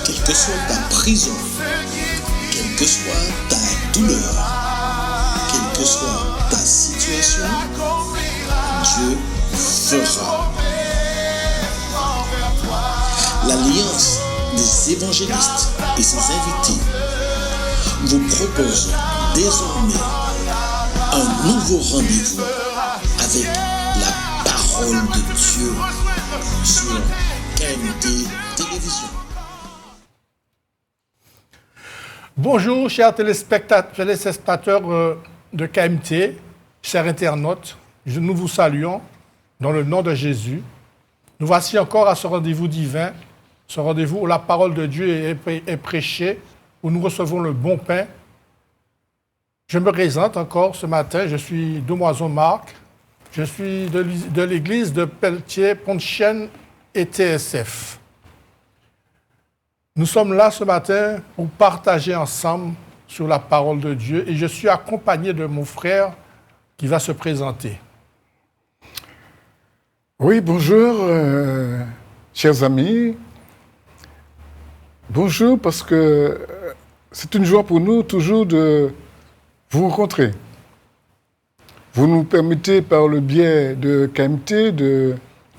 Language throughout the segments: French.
Quelle que soit ta prison, quelle que soit ta douleur, quelle que soit ta situation, Dieu fera. L'Alliance des évangélistes et ses invités vous propose désormais un nouveau rendez-vous avec la parole de Dieu sur KMT Télévision. Bonjour, chers téléspectateurs de KMT, chers internautes, nous vous saluons dans le nom de Jésus. Nous voici encore à ce rendez-vous divin, ce rendez-vous où la parole de Dieu est prêchée, où nous recevons le bon pain. Je me présente encore ce matin, je suis Demoison Marc, je suis de l'église de Pelletier, Pont-de-Chêne et TSF. Nous sommes là ce matin pour partager ensemble sur la parole de Dieu et je suis accompagné de mon frère qui va se présenter. Oui, bonjour, chers amis. Bonjour, parce que c'est une joie pour nous toujours de vous rencontrer. Vous nous permettez par le biais de KMT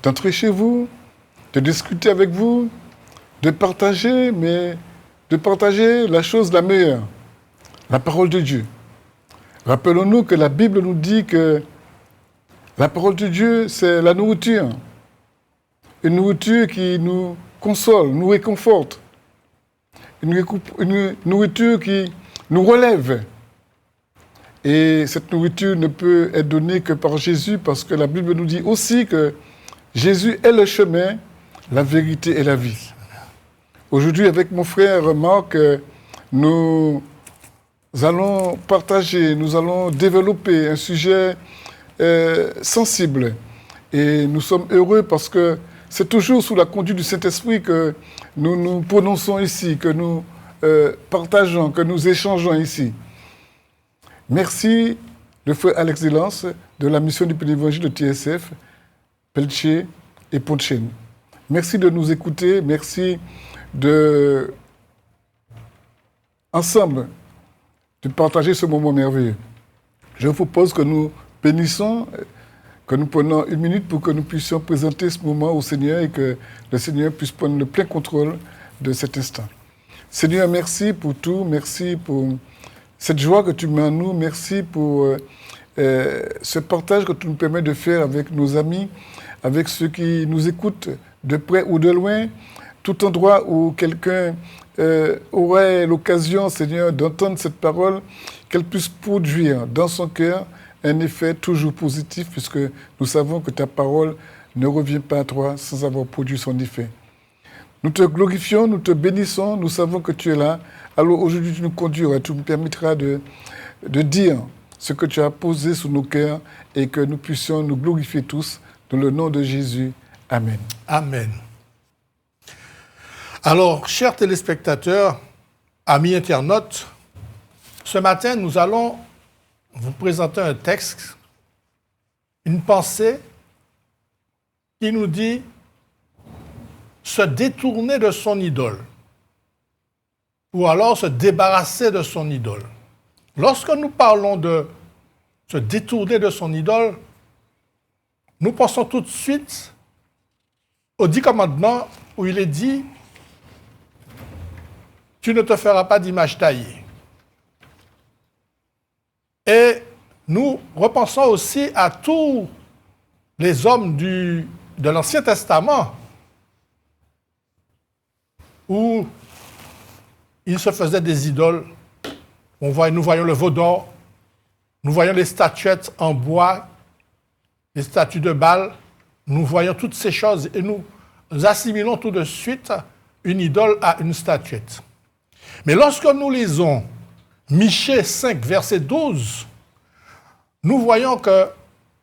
d'entrer chez vous, de discuter avec vous, de partager, mais de partager la chose la meilleure, la parole de Dieu. Rappelons-nous que la Bible nous dit que la parole de Dieu, c'est la nourriture. Une nourriture qui nous console, nous réconforte. Une nourriture qui nous relève. Et cette nourriture ne peut être donnée que par Jésus, parce que la Bible nous dit aussi que Jésus est le chemin, la vérité et la vie. Aujourd'hui, avec mon frère Marc, nous allons partager, nous allons développer un sujet sensible. Et nous sommes heureux parce que c'est toujours sous la conduite du Saint-Esprit que nous nous prononçons ici, que nous partageons, que nous échangeons ici. Merci, le frère Alex Delance, de la mission du Pénévangile de TSF, Pelletier et Pont-de-Chêne. Merci de nous écouter, merci de, ensemble, de partager ce moment merveilleux. Je vous propose que nous bénissons, que nous prenions une minute pour que nous puissions présenter ce moment au Seigneur et que le Seigneur puisse prendre le plein contrôle de cet instant. Seigneur, merci pour tout, merci pour cette joie que tu mets en nous, merci pour ce partage que tu nous permets de faire avec nos amis, avec ceux qui nous écoutent de près ou de loin, tout endroit où quelqu'un aurait l'occasion, Seigneur, d'entendre cette parole, qu'elle puisse produire dans son cœur un effet toujours positif, puisque nous savons que ta parole ne revient pas à toi sans avoir produit son effet. Nous te glorifions, nous te bénissons, nous savons que tu es là. Alors aujourd'hui, tu nous conduiras, tu nous permettras de dire ce que tu as posé sur nos cœurs et que nous puissions nous glorifier tous dans le nom de Jésus. Amen. Amen. Alors, chers téléspectateurs, amis internautes, ce matin, nous allons vous présenter un texte, une pensée qui nous dit se détourner de son idole ou alors se débarrasser de son idole. Lorsque nous parlons de se détourner de son idole, nous pensons tout de suite aux 10 commandements où il est dit « Tu ne te feras pas d'image taillée ». Et nous repensons aussi à tous les hommes de l'Ancien Testament où ils se faisaient des idoles. Nous voyons le veau d'or, nous voyons les statuettes en bois, les statues de Baal, nous voyons toutes ces choses et nous assimilons tout de suite une idole à une statuette. Mais lorsque nous lisons Michée 5, verset 12, nous voyons que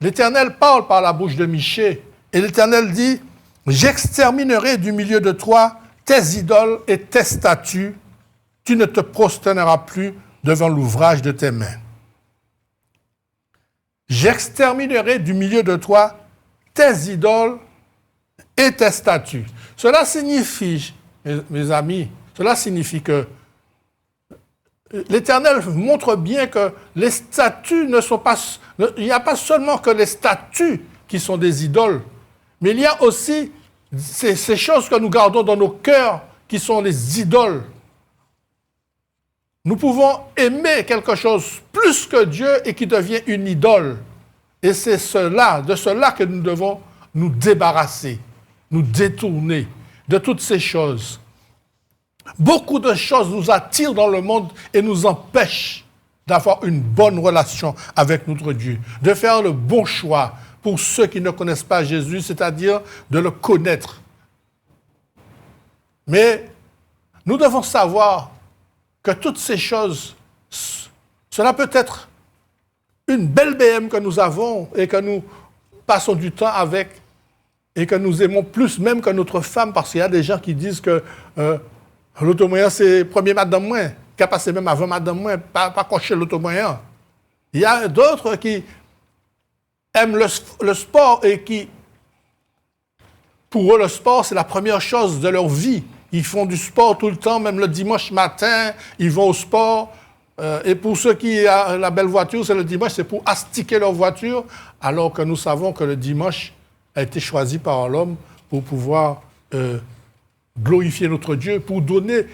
l'Éternel parle par la bouche de Michée et l'Éternel dit « J'exterminerai du milieu de toi tes idoles et tes statues, tu ne te prosterneras plus devant l'ouvrage de tes mains. J'exterminerai du milieu de toi tes idoles et tes statues. » Cela signifie, mes amis, Cela signifie que l'Éternel montre bien que les statues ne sont pas... Il n'y a pas seulement que les statues qui sont des idoles, mais il y a aussi ces choses que nous gardons dans nos cœurs qui sont les idoles. Nous pouvons aimer quelque chose plus que Dieu et qui devient une idole. Et c'est de cela que nous devons nous débarrasser, nous détourner de toutes ces choses. Beaucoup de choses nous attirent dans le monde et nous empêchent d'avoir une bonne relation avec notre Dieu, de faire le bon choix pour ceux qui ne connaissent pas Jésus, c'est-à-dire de le connaître. Mais nous devons savoir que toutes ces choses, cela peut être une belle BM que nous avons et que nous passons du temps avec et que nous aimons plus même que notre femme, parce qu'il y a des gens qui disent que l'automoyen, c'est premier madame moins, qui a passé même avant madame moins, pas cocher l'automoyen. Il y a d'autres qui aiment le sport et qui, pour eux, le sport, c'est la première chose de leur vie. Ils font du sport tout le temps, même le dimanche matin, ils vont au sport. Et pour ceux qui ont la belle voiture, c'est le dimanche, c'est pour astiquer leur voiture, alors que nous savons que le dimanche a été choisi par l'homme pour pouvoir glorifier notre Dieu, pour donner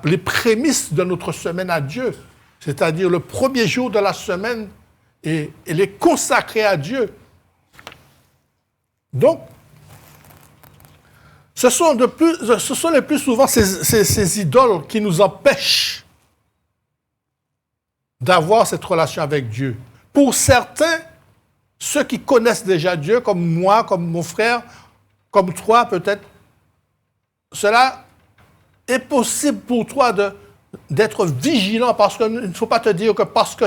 les prémices de notre semaine à Dieu, c'est-à-dire le premier jour de la semaine, et les consacrer à Dieu. Donc, ce sont les plus souvent ces idoles qui nous empêchent d'avoir cette relation avec Dieu. Pour certains, ceux qui connaissent déjà Dieu, comme moi, comme mon frère, comme toi peut-être, cela est possible pour toi d'être vigilant, parce qu'il ne faut pas te dire que parce que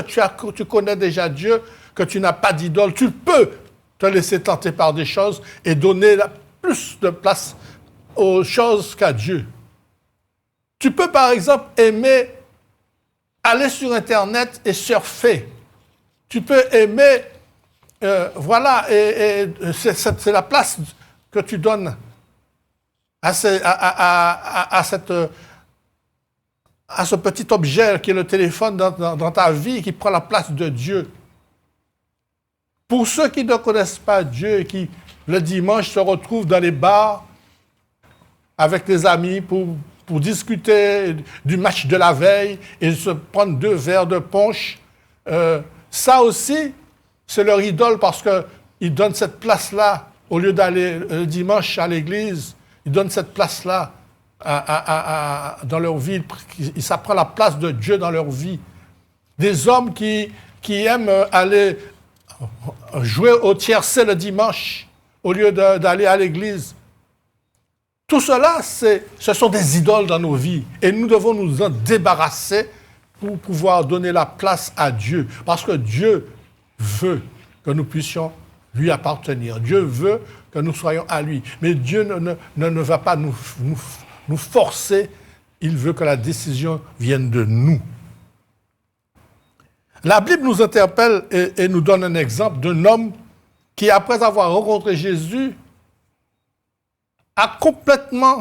tu connais déjà Dieu, que tu n'as pas d'idole, tu peux te laisser tenter par des choses et donner plus de place aux choses qu'à Dieu. Tu peux par exemple aimer aller sur Internet et surfer. Tu peux aimer, et c'est la place que tu donnes à ce petit objet qui est le téléphone dans ta vie, qui prend la place de Dieu. Pour ceux qui ne connaissent pas Dieu et qui, le dimanche, se retrouvent dans les bars avec des amis pour discuter du match de la veille et se prendre 2 verres de punch, ça aussi, c'est leur idole, parce qu'ils donnent cette place-là, au lieu d'aller le dimanche à l'église, ils donnent cette place-là dans leur vie. Ça prend la place de Dieu dans leur vie. Des hommes qui aiment aller jouer au tiercé le dimanche au lieu d'aller à l'église. Tout cela, ce sont des idoles dans nos vies. Et nous devons nous en débarrasser pour pouvoir donner la place à Dieu. Parce que Dieu veut que nous puissions lui appartenir. Dieu veut que nous soyons à lui. Mais Dieu ne va pas nous forcer. Il veut que la décision vienne de nous. La Bible nous interpelle et nous donne un exemple d'un homme qui, après avoir rencontré Jésus,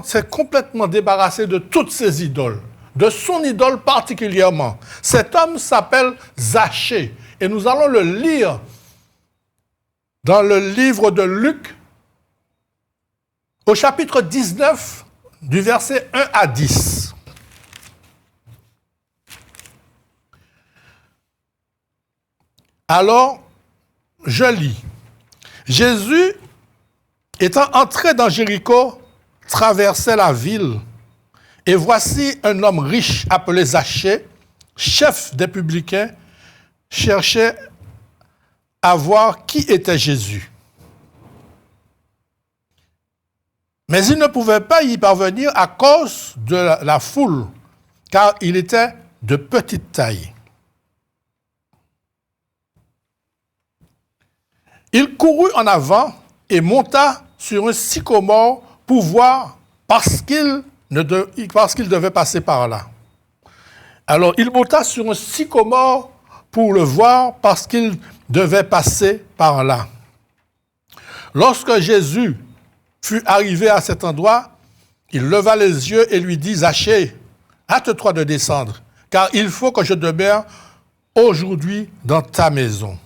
s'est complètement débarrassé de toutes ses idoles, de son idole particulièrement. Cet homme s'appelle Zachée. Et nous allons le lire dans le livre de Luc, au chapitre 19, du verset 1 à 10. Alors, je lis. Jésus, étant entré dans Jéricho, traversait la ville. Et voici un homme riche appelé Zachée, chef des publicains, cherchait à voir qui était Jésus. Mais il ne pouvait pas y parvenir à cause de la foule, car il était de petite taille. Il courut en avant et monta sur un sycomore pour voir, parce qu'il devait passer par là. Alors, il monta sur un sycomore pour le voir, parce qu'il devait passer par là. Lorsque Jésus fut arrivé à cet endroit, il leva les yeux et lui dit « Zachée, hâte-toi de descendre, car il faut que je demeure aujourd'hui dans ta maison.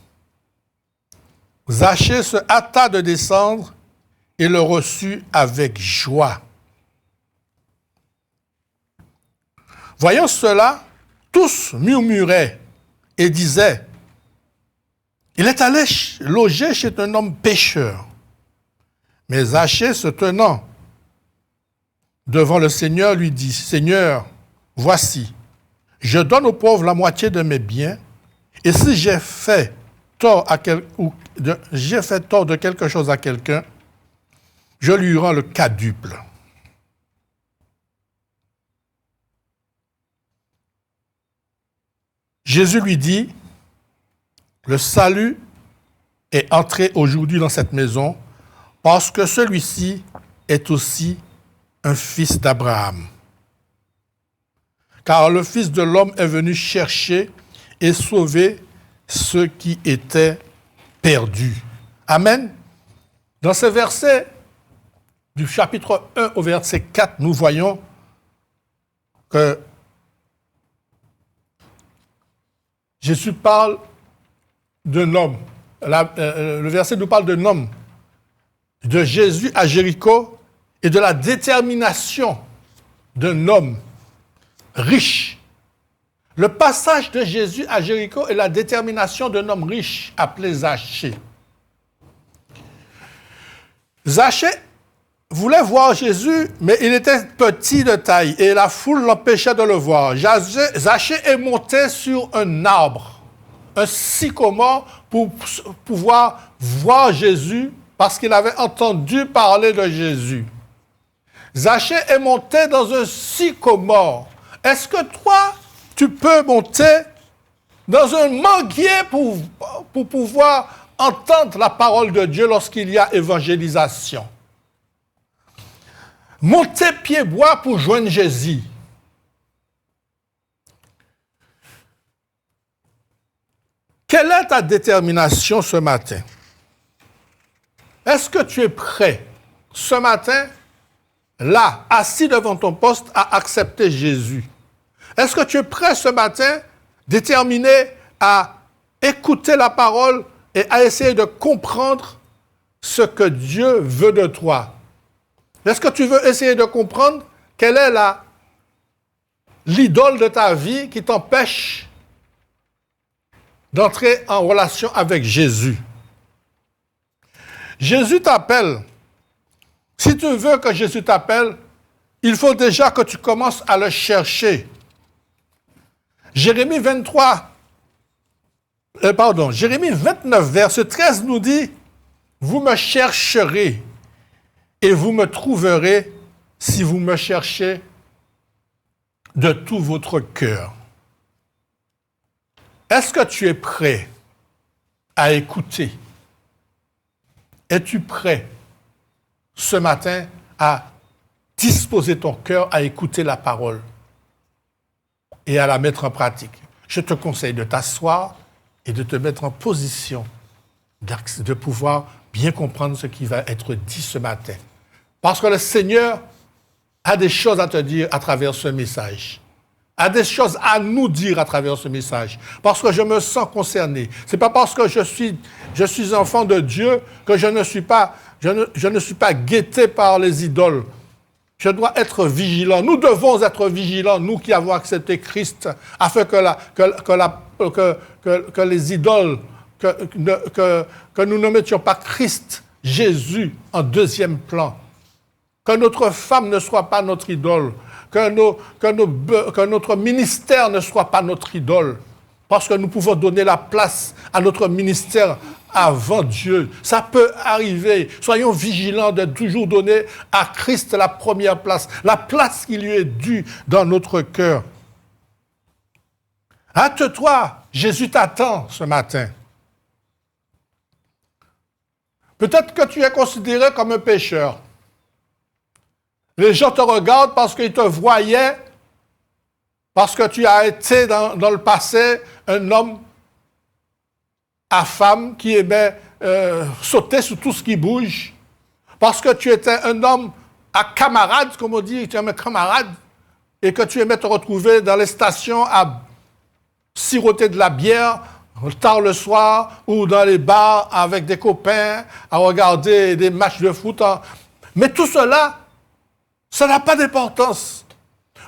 Zachée se hâta de descendre et le reçut avec joie. Voyant cela, tous murmuraient et disaient, « Il est allé loger chez un homme pécheur. » Mais Zachée, se tenant devant le Seigneur, lui dit, « Seigneur, voici, je donne aux pauvres la moitié de mes biens, et si j'ai fait tort de quelque chose à quelqu'un, je lui rends le quadruple. » Jésus lui dit, « Le salut est entré aujourd'hui dans cette maison parce que celui-ci est aussi un fils d'Abraham. Car le Fils de l'homme est venu chercher et sauver ceux qui étaient perdus. » Amen. Dans ce verset du chapitre 1 au verset 4, nous voyons que Jésus parle d'un homme. Le verset nous parle d'un homme, de Jésus à Jéricho et de la détermination d'un homme riche. Le passage de Jésus à Jéricho est la détermination d'un homme riche appelé Zachée. Zachée voulait voir Jésus, mais il était petit de taille et la foule l'empêchait de le voir. Zachée est monté sur un arbre, un sycomore, pour pouvoir voir Jésus parce qu'il avait entendu parler de Jésus. Zachée est monté dans un sycomore. Est-ce que toi, tu peux monter dans un manguier pour pouvoir entendre la parole de Dieu lorsqu'il y a évangélisation? Monter pied-bois pour joindre Jésus. Quelle est ta détermination ce matin? Est-ce que tu es prêt ce matin, là, assis devant ton poste, à accepter Jésus? Est-ce que tu es prêt ce matin, déterminé à écouter la parole et à essayer de comprendre ce que Dieu veut de toi? Est-ce que tu veux essayer de comprendre quelle est l'idole de ta vie qui t'empêche d'entrer en relation avec Jésus? Jésus t'appelle. Si tu veux que Jésus t'appelle, il faut déjà que tu commences à le chercher. Jérémie 29, verset 13 nous dit, « Vous me chercherez et vous me trouverez si vous me cherchez de tout votre cœur. » Est-ce que tu es prêt à écouter? Es-tu prêt ce matin à disposer ton cœur à écouter la parole et à la mettre en pratique? Je te conseille de t'asseoir et de te mettre en position de pouvoir bien comprendre ce qui va être dit ce matin. Parce que le Seigneur a des choses à te dire à travers ce message. A des choses à nous dire à travers ce message. Parce que je me sens concerné. Ce n'est pas parce que je suis enfant de Dieu que je ne suis pas guetté par les idoles. Je dois être vigilant. Nous devons être vigilants, nous qui avons accepté Christ, afin que les idoles, que nous ne mettions pas Christ, Jésus, en deuxième plan. Que notre femme ne soit pas notre idole. Que notre ministère ne soit pas notre idole. Parce que nous pouvons donner la place à notre ministère avant Dieu. Ça peut arriver. Soyons vigilants de toujours donner à Christ la première place. La place qui lui est due dans notre cœur. Hâte-toi, Jésus t'attend ce matin. Peut-être que tu es considéré comme un pécheur. Les gens te regardent parce qu'ils te voyaient, parce que tu as été dans le passé un homme à femme qui aimait sauter sur tout ce qui bouge, parce que tu étais un homme à camarade, comme on dit, tu es un camarade, et que tu aimais te retrouver dans les stations à siroter de la bière tard le soir ou dans les bars avec des copains à regarder des matchs de foot. Mais tout cela, ça n'a pas d'importance.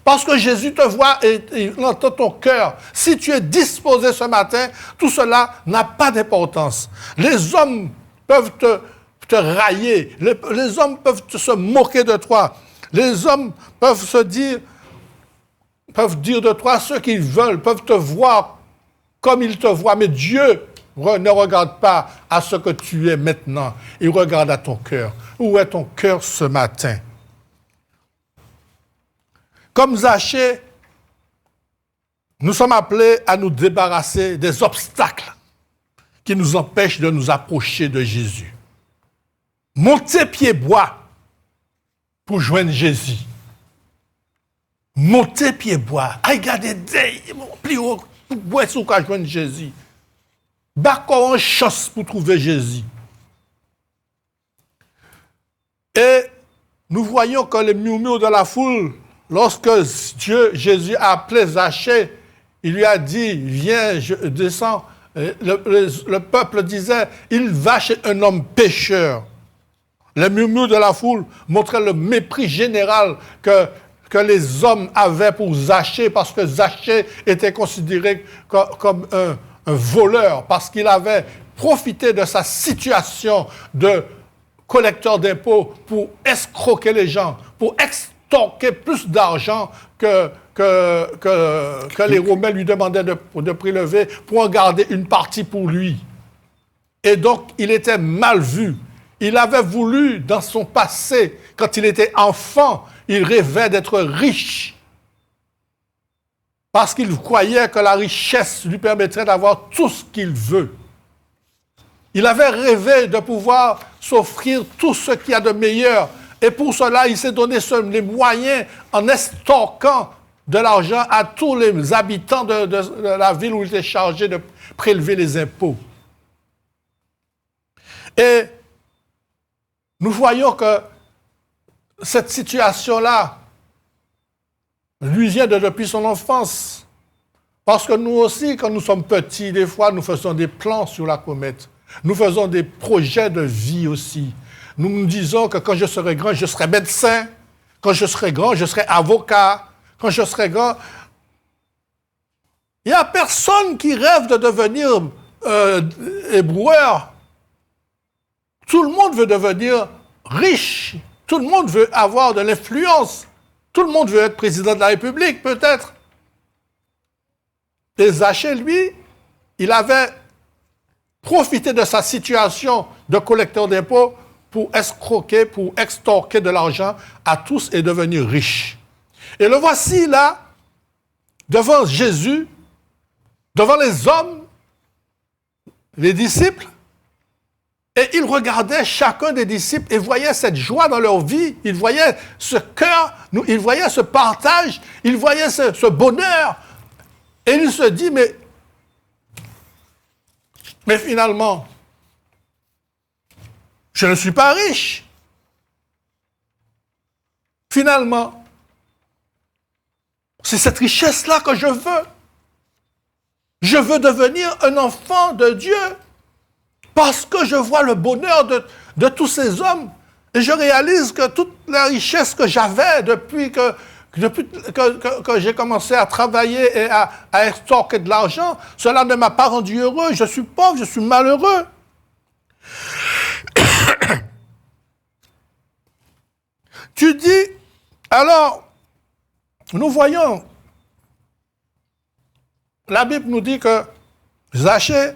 Parce que Jésus te voit et il entend ton cœur. Si tu es disposé ce matin, tout cela n'a pas d'importance. Les hommes peuvent te railler. Les hommes peuvent se moquer de toi. Les hommes peuvent dire de toi ce qu'ils veulent, peuvent te voir comme ils te voient. Mais Dieu ne regarde pas à ce que tu es maintenant. Il regarde à ton cœur. Où est ton cœur ce matin? Comme Zachée, nous sommes appelés à nous débarrasser des obstacles qui nous empêchent de nous approcher de Jésus. Monter pied bois pour joindre Jésus. Monter pied bois. Regardez, plus haut pour boire sur quoi joindre Jésus. D'accord, une chance pour trouver Jésus. Et nous voyons que les murmures de la foule, lorsque Jésus a appelé Zachée, il lui a dit, viens, je descends. Le peuple disait, il va chez un homme pécheur. Les murmures de la foule montraient le mépris général que les hommes avaient pour Zachée, parce que Zachée était considéré comme un voleur, parce qu'il avait profité de sa situation de collecteur d'impôts pour escroquer les gens, pour extorquer plus d'argent que les Romains lui demandaient de prélever pour en garder une partie pour lui. Et donc, il était mal vu. Il avait voulu, dans son passé, quand il était enfant, il rêvait d'être riche. Parce qu'il croyait que la richesse lui permettrait d'avoir tout ce qu'il veut. Il avait rêvé de pouvoir s'offrir tout ce qu'il y a de meilleur. Et pour cela, il s'est donné les moyens en extorquant de l'argent à tous les habitants de la ville où il était chargé de prélever les impôts. Et nous voyons que cette situation-là lui vient depuis son enfance. Parce que nous aussi, quand nous sommes petits, des fois, nous faisons des plans sur la comète. Nous faisons des projets de vie aussi. Nous nous disons que quand je serai grand, je serai médecin. Quand je serai grand, je serai avocat. Quand je serai grand... Il n'y a personne qui rêve de devenir éboueur. Tout le monde veut devenir riche. Tout le monde veut avoir de l'influence. Tout le monde veut être président de la République, peut-être. Et Zachée, lui, il avait profité de sa situation de collecteur d'impôts pour escroquer, pour extorquer de l'argent à tous et devenir riche. Et le voici là, devant Jésus, devant les hommes, les disciples, et il regardait chacun des disciples et voyait cette joie dans leur vie, il voyait ce cœur, il voyait ce partage, il voyait ce bonheur. Et il se dit, mais finalement, je ne suis pas riche. Finalement, c'est cette richesse-là que je veux. Je veux devenir un enfant de Dieu parce que je vois le bonheur de tous ces hommes et je réalise que toute la richesse que j'avais depuis que j'ai commencé à travailler et à extorquer de l'argent, cela ne m'a pas rendu heureux. Je suis pauvre, je suis malheureux. Tu dis, alors, nous voyons, la Bible nous dit que Zachée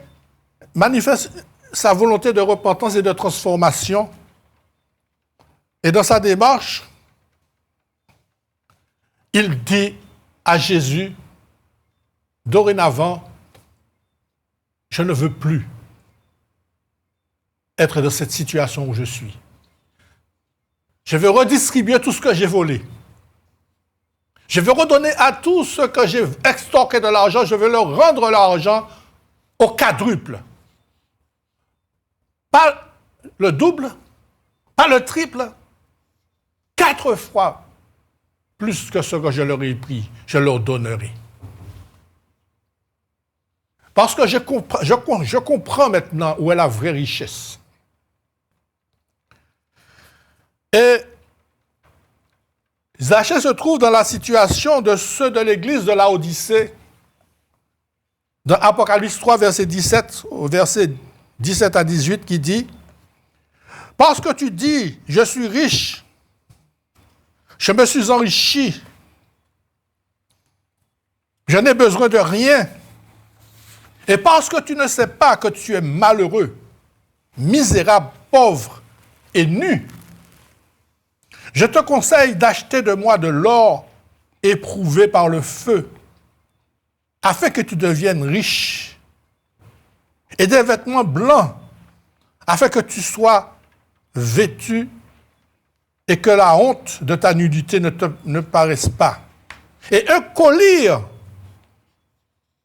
manifeste sa volonté de repentance et de transformation. Et dans sa démarche, il dit à Jésus, dorénavant, je ne veux plus être dans cette situation où je suis. Je veux redistribuer tout ce que j'ai volé. Je veux redonner à tous ceux que j'ai extorqué de l'argent, je veux leur rendre l'argent au quadruple. Pas le double, pas le triple, 4 fois. plus que ce que je leur ai pris, je leur donnerai. Parce que je comprends maintenant où est la vraie richesse. Et Zachée se trouve dans la situation de ceux de l'église de Laodicée. Dans Apocalypse 3, verset 17, au verset 17 à 18, qui dit « Parce que tu dis, je suis riche, je me suis enrichi, je n'ai besoin de rien. Et parce que tu ne sais pas que tu es malheureux, misérable, pauvre et nu, je te conseille d'acheter de moi de l'or éprouvé par le feu, afin que tu deviennes riche, et des vêtements blancs, afin que tu sois vêtu et que la honte de ta nudité ne paraisse pas. Et un collier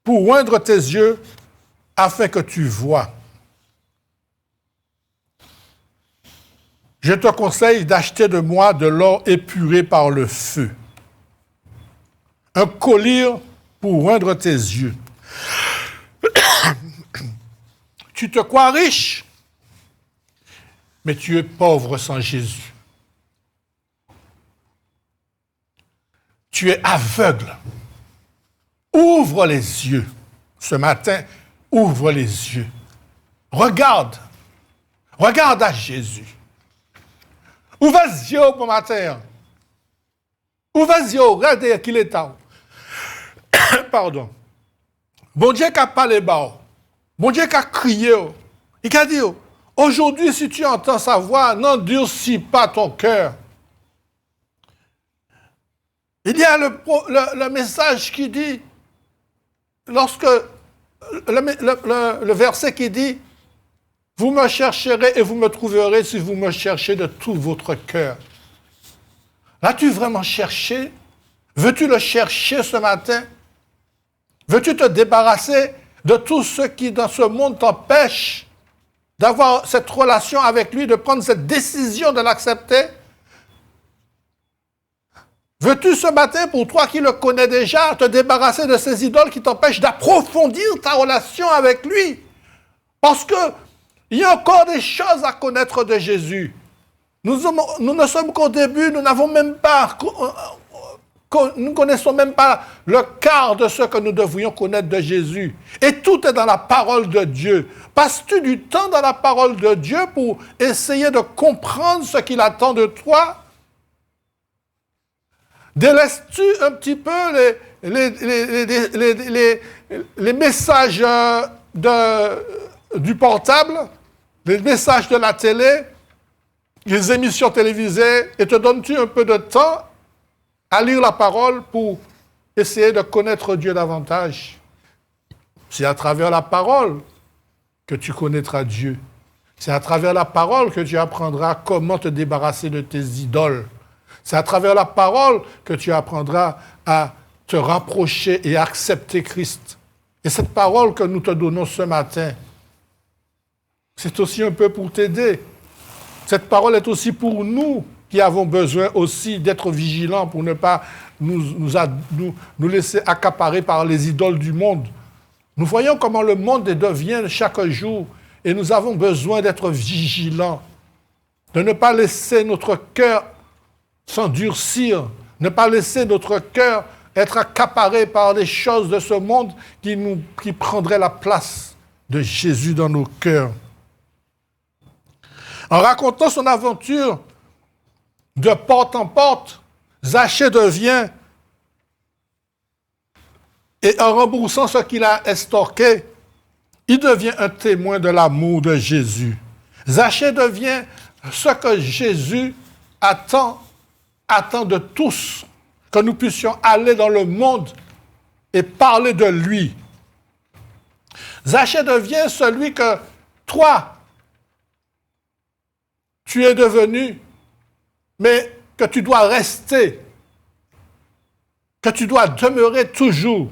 pour oindre tes yeux, afin que tu vois. Je te conseille d'acheter de moi de l'or épuré par le feu. Un collier pour oindre tes yeux. Tu te crois riche, mais tu es pauvre sans Jésus. Tu es aveugle. Ouvre les yeux. Ce matin, ouvre les yeux. Regarde. Regarde à Jésus. Ouvre les yeux pour matin. Ouvre les yeux, regardez qu'il est temps. Pardon. Bon Dieu qui a parlé bas. Bon Dieu qui a crié. Il a dit, aujourd'hui, si tu entends sa voix, n'endurcis pas ton cœur. Il y a le message qui dit, lorsque le verset qui dit, vous me chercherez et vous me trouverez si vous me cherchez de tout votre cœur. L'as-tu vraiment cherché? Veux-tu le chercher ce matin? Veux-tu te débarrasser de tout ce qui dans ce monde t'empêche d'avoir cette relation avec lui, de prendre cette décision de l'accepter? Veux-tu ce matin, pour toi qui le connais déjà, te débarrasser de ces idoles qui t'empêchent d'approfondir ta relation avec lui? Parce que il y a encore des choses à connaître de Jésus. Nous ne sommes qu'au début, nous ne connaissons même pas le quart de ce que nous devrions connaître de Jésus. Et tout est dans la parole de Dieu. Passes-tu du temps dans la parole de Dieu pour essayer de comprendre ce qu'il attend de toi? Délaisses-tu un petit peu les messages du portable, les messages de la télé, les émissions télévisées, et te donnes-tu un peu de temps à lire la parole pour essayer de connaître Dieu davantage? C'est à travers la parole que tu connaîtras Dieu. C'est à travers la parole que tu apprendras comment te débarrasser de tes idoles. C'est à travers la parole que tu apprendras à te rapprocher et accepter Christ. Et cette parole que nous te donnons ce matin, c'est aussi un peu pour t'aider. Cette parole est aussi pour nous qui avons besoin aussi d'être vigilants pour ne pas nous laisser accaparer par les idoles du monde. Nous voyons comment le monde devient chaque jour et nous avons besoin d'être vigilants, de ne pas laisser notre cœur s'endurcir, ne pas laisser notre cœur être accaparé par les choses de ce monde qui prendraient la place de Jésus dans nos cœurs. En racontant son aventure de porte en porte, Zachée devient, et en remboursant ce qu'il a estorqué, il devient un témoin de l'amour de Jésus. Zachée devient ce que Jésus attend de tous, que nous puissions aller dans le monde et parler de lui. Zachée devient celui que toi, tu es devenu, mais que tu dois rester, que tu dois demeurer toujours.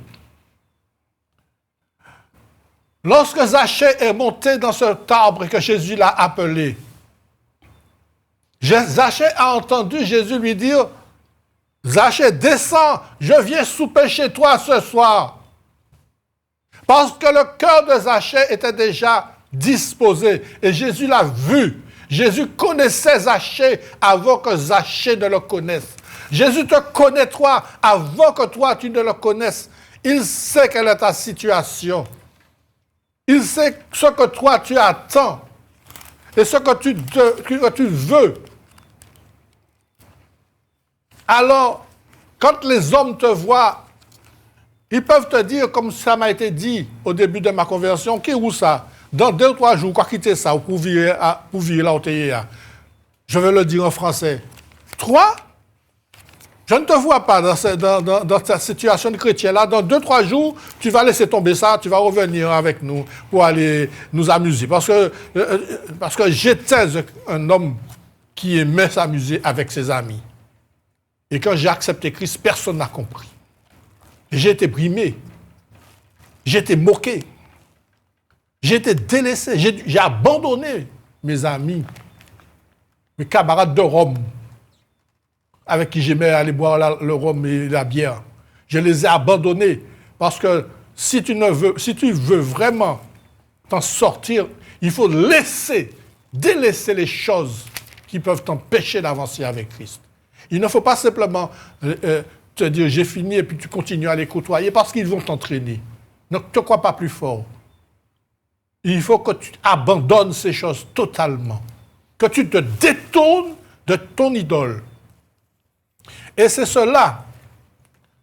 Lorsque Zachée est monté dans cet arbre que Jésus l'a appelé, Zachée a entendu Jésus lui dire, « Zachée, descends, je viens souper chez toi ce soir. Parce que le cœur de Zachée était déjà disposé. Et Jésus l'a vu. Jésus connaissait Zachée avant que Zachée ne le connaisse. Jésus te connaît toi avant que toi tu ne le connaisses. Il sait quelle est ta situation. Il sait ce que toi tu attends et ce que tu veux. Alors, quand les hommes te voient, ils peuvent te dire, comme ça m'a été dit au début de ma conversion, qui est où ça? Dans 2 ou 3 jours, quoi quitter ça, ou pour virer là où tu es. Je vais le dire en français. 3? Je ne te vois pas dans cette situation de chrétien-là. Dans 2 ou 3 jours, tu vas laisser tomber ça, tu vas revenir avec nous pour aller nous amuser. Parce que j'étais un homme qui aimait s'amuser avec ses amis. Et quand j'ai accepté Christ, personne n'a compris. J'ai été brimé. J'ai été moqué. J'ai été délaissé. J'ai abandonné mes amis, mes camarades de Rome, avec qui j'aimais aller boire le rhum et la bière. Je les ai abandonnés parce que si tu veux vraiment t'en sortir, il faut délaisser les choses qui peuvent t'empêcher d'avancer avec Christ. Il ne faut pas simplement te dire j'ai fini et puis tu continues à les côtoyer parce qu'ils vont t'entraîner. Ne te crois pas plus fort. Il faut que tu abandonnes ces choses totalement. Que tu te détournes de ton idole. Et c'est cela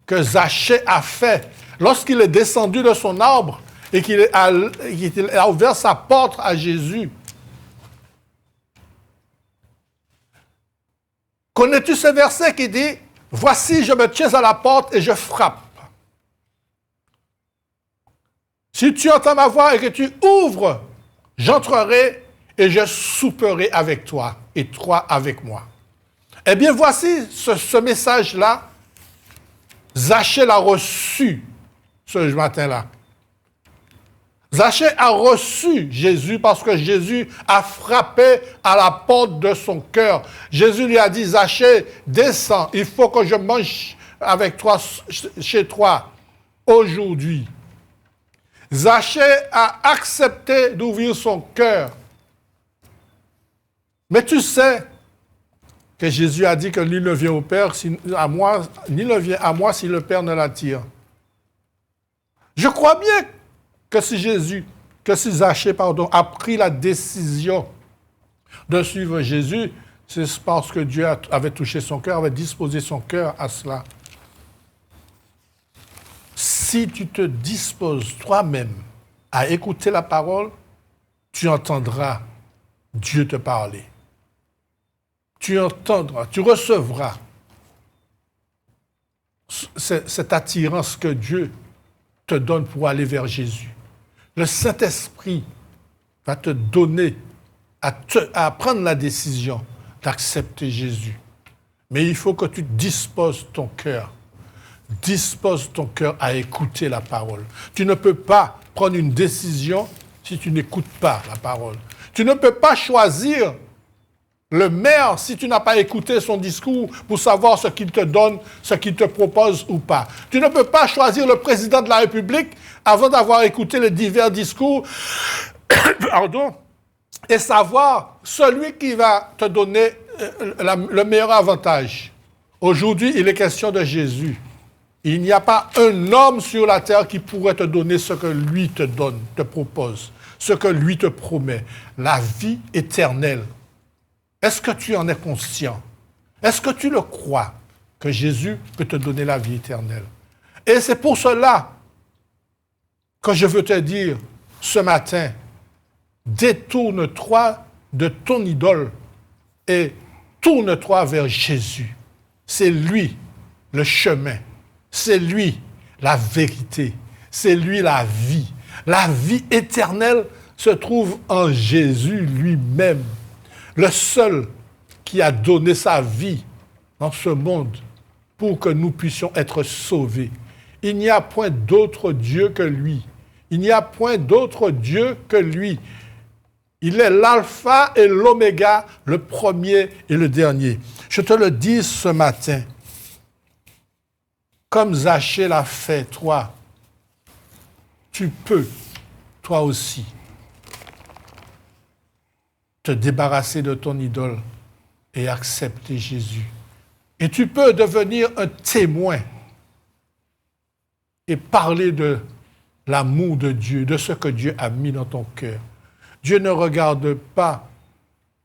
que Zachée a fait lorsqu'il est descendu de son arbre et qu'il a ouvert sa porte à Jésus. Connais-tu ce verset qui dit « Voici, je me tiens à la porte et je frappe. Si tu entends ma voix et que tu ouvres, j'entrerai et je souperai avec toi et toi avec moi. » Eh bien, voici ce message-là. Zachée l'a reçu ce matin-là. Zachée a reçu Jésus parce que Jésus a frappé à la porte de son cœur. Jésus lui a dit, Zachée, descends, il faut que je mange avec toi, chez toi, aujourd'hui. Zachée a accepté d'ouvrir son cœur. Mais tu sais que Jésus a dit que nul ne vient au Père, nul ne vient à moi si le Père ne l'attire. Je crois bien que si Zachée a pris la décision de suivre Jésus, c'est parce que Dieu avait touché son cœur, avait disposé son cœur à cela. Si tu te disposes toi-même à écouter la parole, tu entendras Dieu te parler. Tu entendras, tu recevras cette attirance que Dieu te donne pour aller vers Jésus. Le Saint-Esprit va te donner à prendre la décision d'accepter Jésus. Mais il faut que tu disposes ton cœur. Dispose ton cœur à écouter la parole. Tu ne peux pas prendre une décision si tu n'écoutes pas la parole. Tu ne peux pas choisir le maire si tu n'as pas écouté son discours pour savoir ce qu'il te donne, ce qu'il te propose ou pas. Tu ne peux pas choisir le président de la République avant d'avoir écouté les divers discours et savoir celui qui va te donner le meilleur avantage. Aujourd'hui, il est question de Jésus. Il n'y a pas un homme sur la terre qui pourrait te donner ce que lui te donne, te propose, ce que lui te promet, la vie éternelle. Est-ce que tu en es conscient? Est-ce que tu le crois que Jésus peut te donner la vie éternelle? Et c'est pour cela que je veux te dire ce matin, détourne-toi de ton idole et tourne-toi vers Jésus. C'est lui le chemin. C'est lui la vérité. C'est lui la vie. La vie éternelle se trouve en Jésus lui-même. Le seul qui a donné sa vie dans ce monde pour que nous puissions être sauvés. Il n'y a point d'autre Dieu que lui. Il n'y a point d'autre Dieu que lui. Il est l'alpha et l'oméga, le premier et le dernier. Je te le dis ce matin. comme Zachée l'a fait, toi, tu peux, toi aussi, te débarrasser de ton idole et accepter Jésus. Et tu peux devenir un témoin et parler de l'amour de Dieu, de ce que Dieu a mis dans ton cœur. Dieu ne regarde pas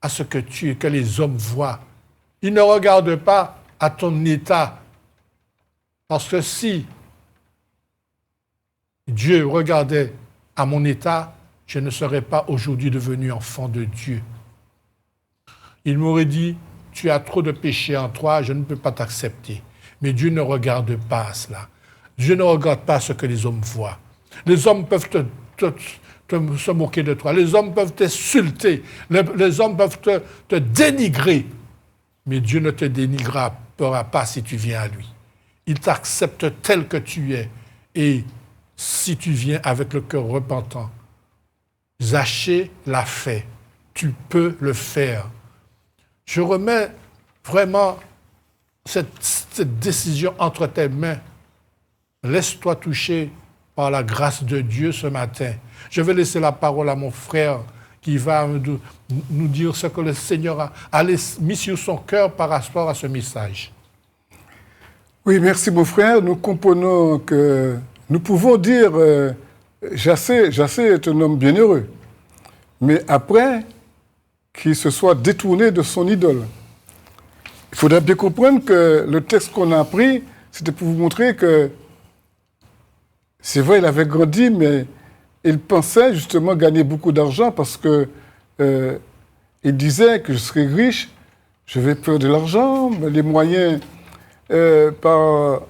à ce que tu es, que les hommes voient. Il ne regarde pas à ton état. Parce que si Dieu regardait à mon état, je ne serais pas aujourd'hui devenu enfant de Dieu. Il m'aurait dit, tu as trop de péché en toi, je ne peux pas t'accepter. Mais Dieu ne regarde pas à cela. Dieu ne regarde pas ce que les hommes voient. Les hommes peuvent se moquer de toi. Les hommes peuvent t'insulter. Les hommes peuvent te dénigrer. Mais Dieu ne te dénigrera pas si tu viens à lui. Il t'accepte tel que tu es. Et si tu viens avec le cœur repentant, Zachée l'a fait. Tu peux le faire. Je remets vraiment cette décision entre tes mains. Laisse-toi toucher par la grâce de Dieu ce matin. Je vais laisser la parole à mon frère qui va nous dire ce que le Seigneur a mis sur son cœur par rapport à ce message. Oui, merci mon frère. Nous comprenons que nous pouvons dire Jacé est un homme bienheureux. Mais après qu'il se soit détourné de son idole. Il faudrait bien comprendre que le texte qu'on a appris, c'était pour vous montrer que c'est vrai, il avait grandi, mais il pensait justement gagner beaucoup d'argent parce que il disait que je serai riche, je vais faire de l'argent, mais les moyens par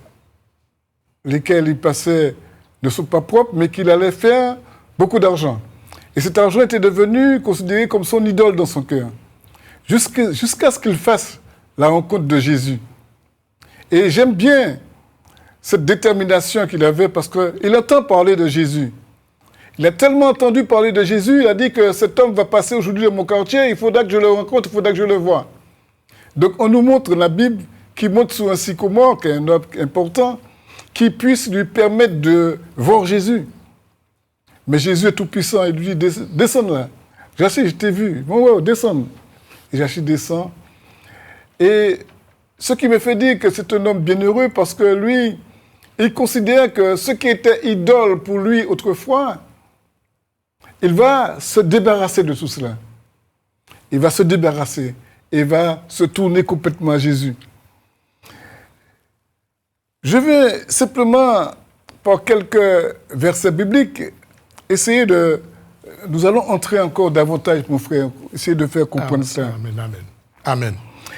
lesquels il passait ne sont pas propres, mais qu'il allait faire beaucoup d'argent. Et cet argent était devenu considéré comme son idole dans son cœur, jusqu'à ce qu'il fasse la rencontre de Jésus. Et j'aime bien cette détermination qu'il avait parce qu'il entend parler de Jésus. Il a tellement entendu parler de Jésus, il a dit que cet homme va passer aujourd'hui dans mon quartier, il faudra que je le rencontre, il faudra que je le voie. Donc on nous montre la Bible qui montre sur un sycomore, qui est un homme important, qui puisse lui permettre de voir Jésus. Mais Jésus est tout puissant, il lui dit, descends là. Jachée, je t'ai vu. Bon, ouais, descends. Et Jachée descend. Et ce qui me fait dire que c'est un homme bienheureux parce que lui, il considère que ce qui était idole pour lui autrefois, il va se débarrasser de tout cela. Il va se débarrasser et va se tourner complètement à Jésus. Je vais simplement, par quelques versets bibliques, essayer de... Nous allons entrer encore davantage, mon frère, essayer de faire comprendre ça. Amen, amen. Amen.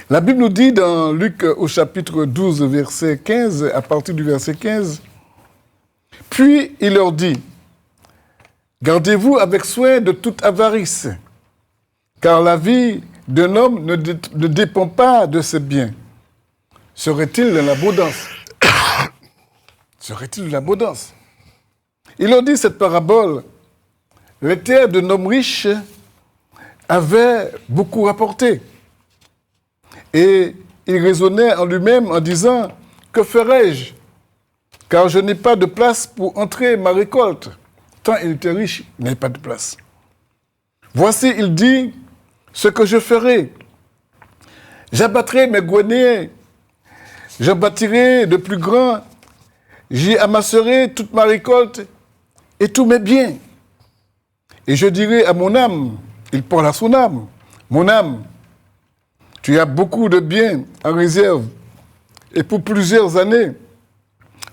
La Bible nous dit dans Luc au chapitre 12, verset 15, à partir du verset 15, « Puis il leur dit, gardez-vous avec soin de toute avarice, car la vie d'un homme ne dépend pas de ses biens. Serait-il de l'abondance? Serait-il de l'abondance? » Il leur dit cette parabole. Les terres d'un homme riche avaient beaucoup rapporté. Et il raisonnait en lui-même en disant, « Que ferai-je? Car je n'ai pas de place pour entrer ma récolte. » Tant il était riche, il n'avait pas de place. Voici, il dit, ce que je ferai. J'abattrai mes greniers, j'en bâtirai de plus grands, j'y amasserai toute ma récolte et tous mes biens. Et je dirai à mon âme, il parle à son âme, mon âme, tu as beaucoup de biens en réserve, et pour plusieurs années,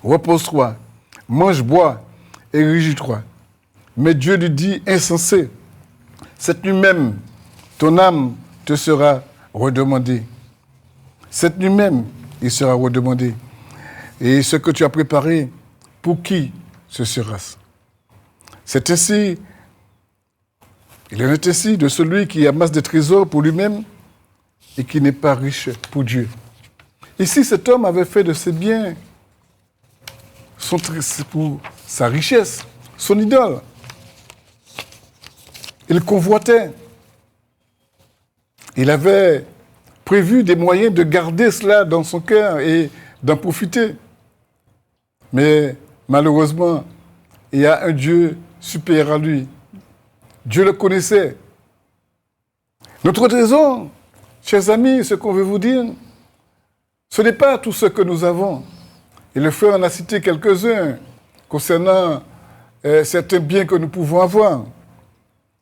repose-toi, mange, bois et réjouis-toi. Mais Dieu lui dit, insensé, cette nuit même, ton âme te sera redemandée. Cette nuit même, il sera redemandé. Et ce que tu as préparé, pour qui ce sera-ce? C'est ainsi, il en est ainsi de celui qui amasse des trésors pour lui-même et qui n'est pas riche pour Dieu. Ici, cet homme avait fait de ses biens pour sa richesse, son idole. Il convoitait. Il avait prévu des moyens de garder cela dans son cœur et d'en profiter. Mais malheureusement, il y a un Dieu supérieur à lui. Dieu le connaissait. Notre trésor, chers amis, ce qu'on veut vous dire, ce n'est pas tout ce que nous avons. Et le frère en a cité quelques-uns concernant certains biens que nous pouvons avoir.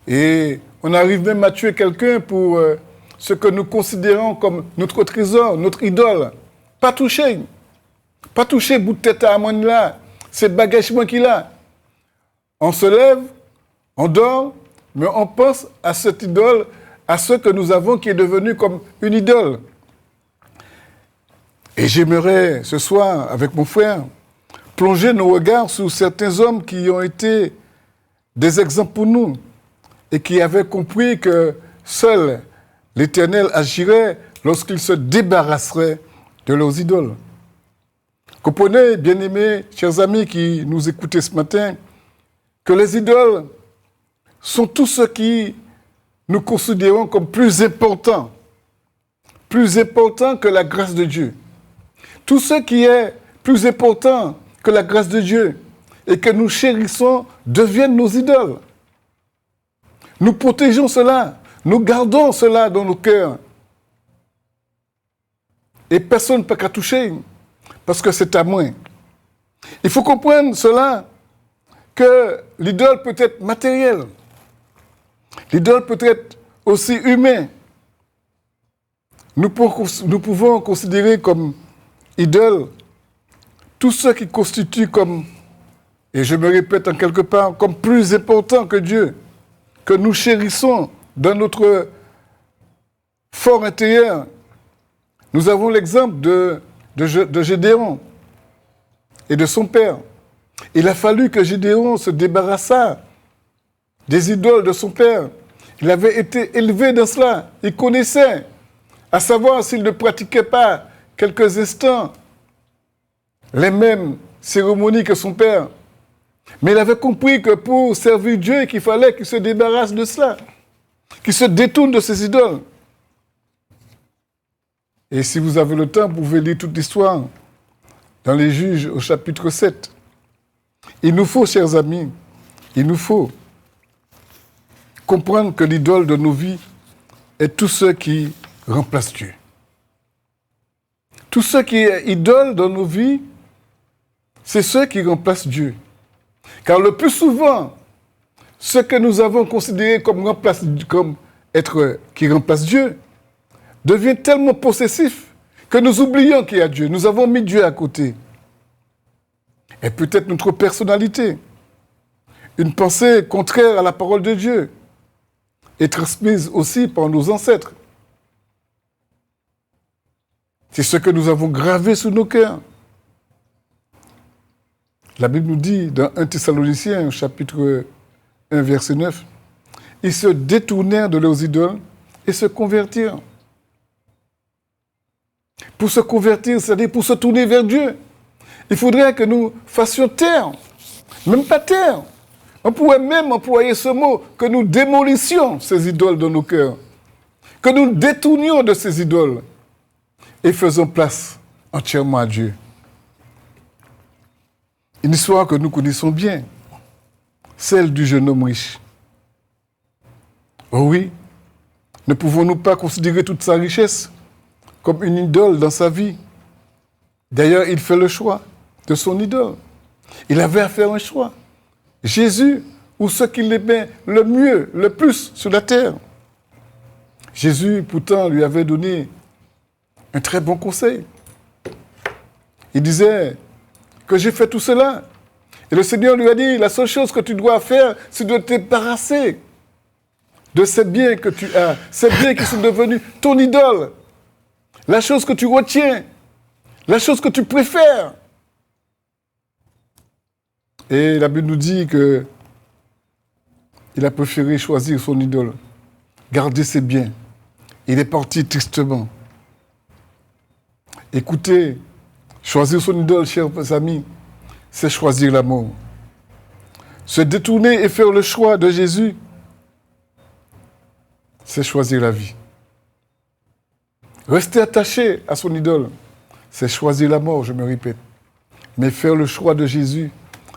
Et on arrive même à tuer quelqu'un pour ce que nous considérons comme notre trésor, notre idole. Pas toucher. Pas toucher bout de tête à Amon là. C'est bagagement qu'il a. On se lève, on dort, mais on pense à cette idole, à ce que nous avons qui est devenu comme une idole. Et j'aimerais, ce soir, avec mon frère, plonger nos regards sur certains hommes qui ont été des exemples pour nous et qui avaient compris que seul l'Éternel agirait lorsqu'ils se débarrasseraient de leurs idoles. Comprenez, bien-aimés, chers amis qui nous écoutez ce matin, que les idoles sont tout ce qui nous considérons comme plus important que la grâce de Dieu. Tout ce qui est plus important que la grâce de Dieu et que nous chérissons deviennent nos idoles. Nous protégeons cela, nous gardons cela dans nos cœurs. Et personne ne peut qu'à toucher, parce que c'est à moi. Il faut comprendre cela, que l'idole peut être matérielle. L'idole peut être aussi humaine. Nous pouvons considérer comme idole tout ce qui constitue comme, et je me répète en quelque part, comme plus important que Dieu, que nous chérissons dans notre fort intérieur. Nous avons l'exemple de Gédéon et de son père. Il a fallu que Gédéon se débarrassât des idoles de son père. Il avait été élevé dans cela. Il connaissait, à savoir s'il ne pratiquait pas quelques instants les mêmes cérémonies que son père. Mais il avait compris que pour servir Dieu, qu'il fallait qu'il se débarrasse de cela, qu'il se détourne de ses idoles. Et si vous avez le temps, vous pouvez lire toute l'histoire dans les Juges au chapitre 7. Il nous faut, chers amis, il nous faut comprendre que l'idole de nos vies est tout ce qui remplace Dieu. Tout ce qui est idole dans nos vies, c'est ce qui remplace Dieu. Car le plus souvent, ce que nous avons considéré qui remplace Dieu, devient tellement possessif que nous oublions qu'il y a Dieu. Nous avons mis Dieu à côté. Et peut-être notre personnalité, une pensée contraire à la parole de Dieu, est transmise aussi par nos ancêtres. C'est ce que nous avons gravé sous nos cœurs. La Bible nous dit dans 1 Thessaloniciens, chapitre 1, verset 9, « Ils se détournèrent de leurs idoles et se convertirent. » Pour se convertir, c'est-à-dire pour se tourner vers Dieu, il faudrait que nous fassions taire, même pas taire. On pourrait même employer ce mot, que nous démolissions ces idoles dans nos cœurs, que nous détournions de ces idoles et faisons place entièrement à Dieu. Une histoire que nous connaissons bien, celle du jeune homme riche. Oh oui, ne pouvons-nous pas considérer toute sa richesse comme une idole dans sa vie? D'ailleurs, il fait le choix de son idole. Il avait à faire un choix. Jésus ou ce qu'il aimait le mieux, le plus sur la terre. Jésus, pourtant, lui avait donné un très bon conseil. Il disait que j'ai fait tout cela. Et le Seigneur lui a dit, la seule chose que tu dois faire, c'est de te débarrasser de ces biens que tu as, ces biens qui sont devenus ton idole. La chose que tu retiens, la chose que tu préfères. Et la Bible nous dit que il a préféré choisir son idole, garder ses biens. Il est parti tristement. Écoutez, choisir son idole, chers amis, c'est choisir la mort. Se détourner et faire le choix de Jésus, c'est choisir la vie. Rester attaché à son idole, c'est choisir la mort, je me répète. Mais faire le choix de Jésus,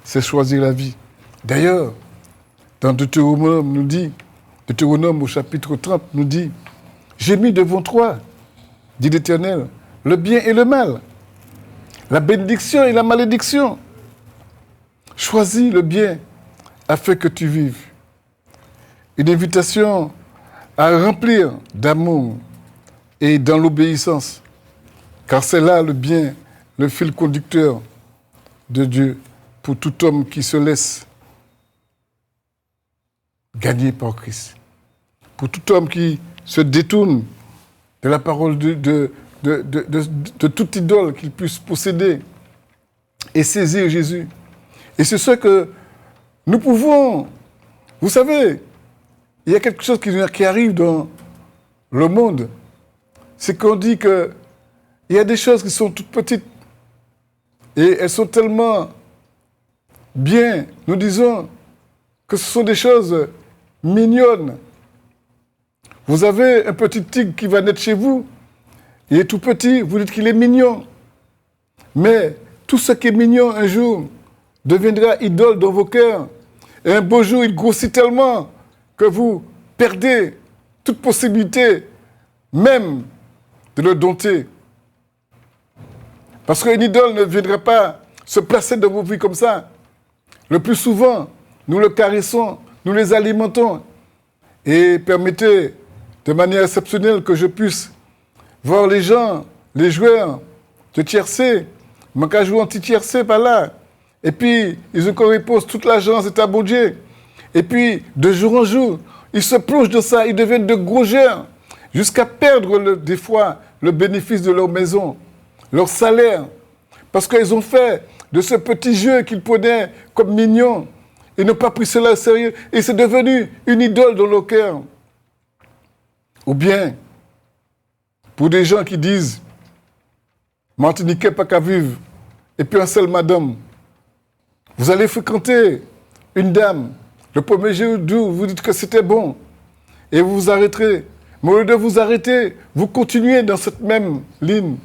c'est choisir la vie. D'ailleurs, dans Deutéronome au chapitre 30 nous dit, « J'ai mis devant toi, dit l'Éternel, le bien et le mal, la bénédiction et la malédiction. Choisis le bien afin que tu vives. » Une invitation à remplir d'amour et dans l'obéissance, car c'est là le bien, le fil conducteur de Dieu pour tout homme qui se laisse gagner par Christ. Pour tout homme qui se détourne de la parole de toute idole qu'il puisse posséder et saisir Jésus. Et c'est ce que nous pouvons. Vous savez, il y a quelque chose qui arrive dans le monde. C'est qu'on dit qu'il y a des choses qui sont toutes petites et elles sont tellement bien, nous disons que ce sont des choses mignonnes. Vous avez un petit tigre qui va naître chez vous, il est tout petit, vous dites qu'il est mignon. Mais tout ce qui est mignon un jour deviendra idole dans vos cœurs. Et un beau jour, il grossit tellement que vous perdez toute possibilité même de le dompter. Parce qu'une idole ne viendra pas se placer dans vos vies comme ça. Le plus souvent, nous le caressons, nous les alimentons. Et permettez de manière exceptionnelle que je puisse voir les gens, les joueurs de tiercé, mon cas joue anti-tiercé par là. Et puis, ils encore reposent toute l'argent, c'est à bon Dieu. Et puis, de jour en jour, ils se plongent dans ça, ils deviennent de gros joueurs, jusqu'à perdre des fois le bénéfice de leur maison, leur salaire. Parce qu'ils ont fait de ce petit jeu qu'ils prenaient comme mignon, ils n'ont pas pris cela au sérieux, et c'est devenu une idole dans leur cœur. Ou bien, pour des gens qui disent, Martiniquais pas qu'à vivre, et puis un seul madame, vous allez fréquenter une dame, le premier jour, vous dites que c'était bon, et vous vous arrêterez. Mais au lieu de vous arrêter, vous continuez dans cette même ligne.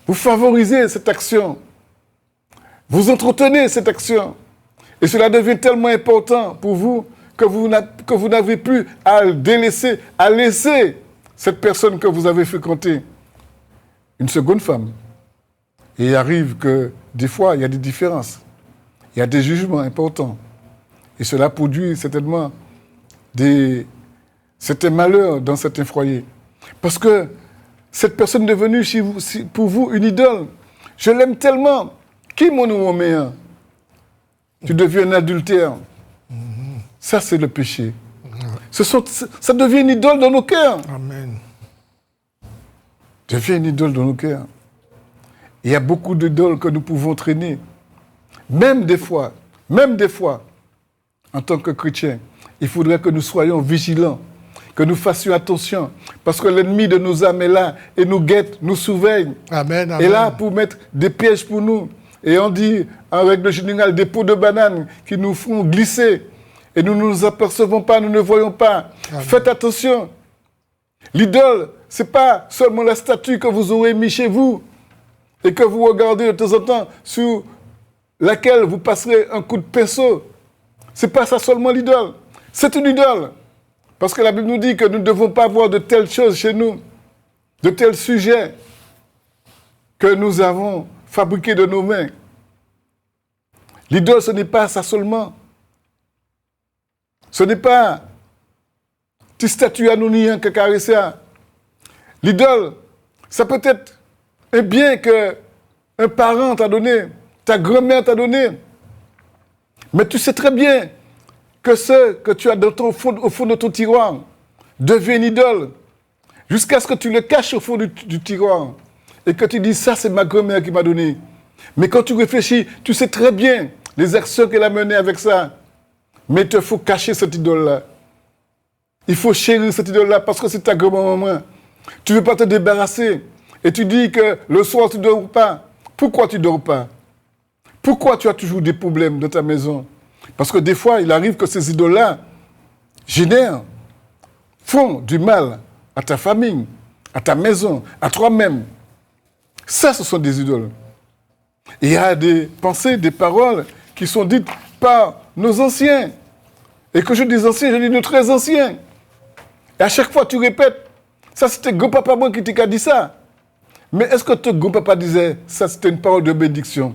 Vous favorisez cette action. Vous entretenez cette action. Et cela devient tellement important pour vous que vous n'avez plus à délaisser, à laisser cette personne que vous avez fréquentée. Une seconde femme. Et il arrive que des fois, il y a des différences. Il y a des jugements importants. Et cela produit certainement certains malheurs dans certains foyers. Parce que cette personne est devenue pour vous une idole. Je l'aime tellement. Qui mon meilleur? Tu deviens un adultère. Ça, c'est le péché. Ça devient une idole dans nos cœurs. Amen. Devient une idole dans nos cœurs. Il y a beaucoup d'idoles que nous pouvons traîner. Même des fois, en tant que chrétiens, il faudrait que nous soyons vigilants, que nous fassions attention, parce que l'ennemi de nos âmes est là et nous guette, nous surveille. Amen, amen. Et là pour mettre des pièges pour nous. Et on dit, en règle générale, des pots de banane qui nous font glisser. Et nous ne nous apercevons pas, nous ne voyons pas. Amen. Faites attention. L'idole, ce n'est pas seulement la statue que vous aurez mis chez vous et que vous regardez de temps en temps, sur laquelle vous passerez un coup de pinceau. Ce n'est pas ça seulement l'idole. C'est une idole. Parce que la Bible nous dit que nous ne devons pas avoir de telles choses chez nous, de tels sujets que nous avons fabriqués de nos mains. L'idole, ce n'est pas ça seulement. Ce n'est pas une statue anonyme que caresser. L'idole, ça peut être un bien qu'un parent t'a donné, ta grand-mère t'a donné. Mais tu sais très bien que ce que tu as au fond de ton tiroir devient une idole, jusqu'à ce que tu le caches au fond du tiroir et que tu dis, ça c'est ma grand-mère qui m'a donné. Mais quand tu réfléchis, tu sais très bien les actions qu'elle a menées avec ça. Mais il te faut cacher cette idole-là. Il faut chérir cette idole-là parce que c'est ta grand-maman. Tu ne veux pas te débarrasser. Et tu dis que le soir, tu ne dors pas. Pourquoi tu ne dors pas? Pourquoi tu as toujours des problèmes dans ta maison? Parce que des fois, il arrive que ces idoles-là font du mal à ta famille, à ta maison, à toi-même. Ça, ce sont des idoles. Il y a des pensées, des paroles qui sont dites par nos anciens. Et que je dis anciens, je dis nos très anciens. Et à chaque fois, tu répètes, ça c'était Go-Papa moi qui t'a dit ça. Mais est-ce que ton Go-Papa disait, ça c'était une parole de bénédiction,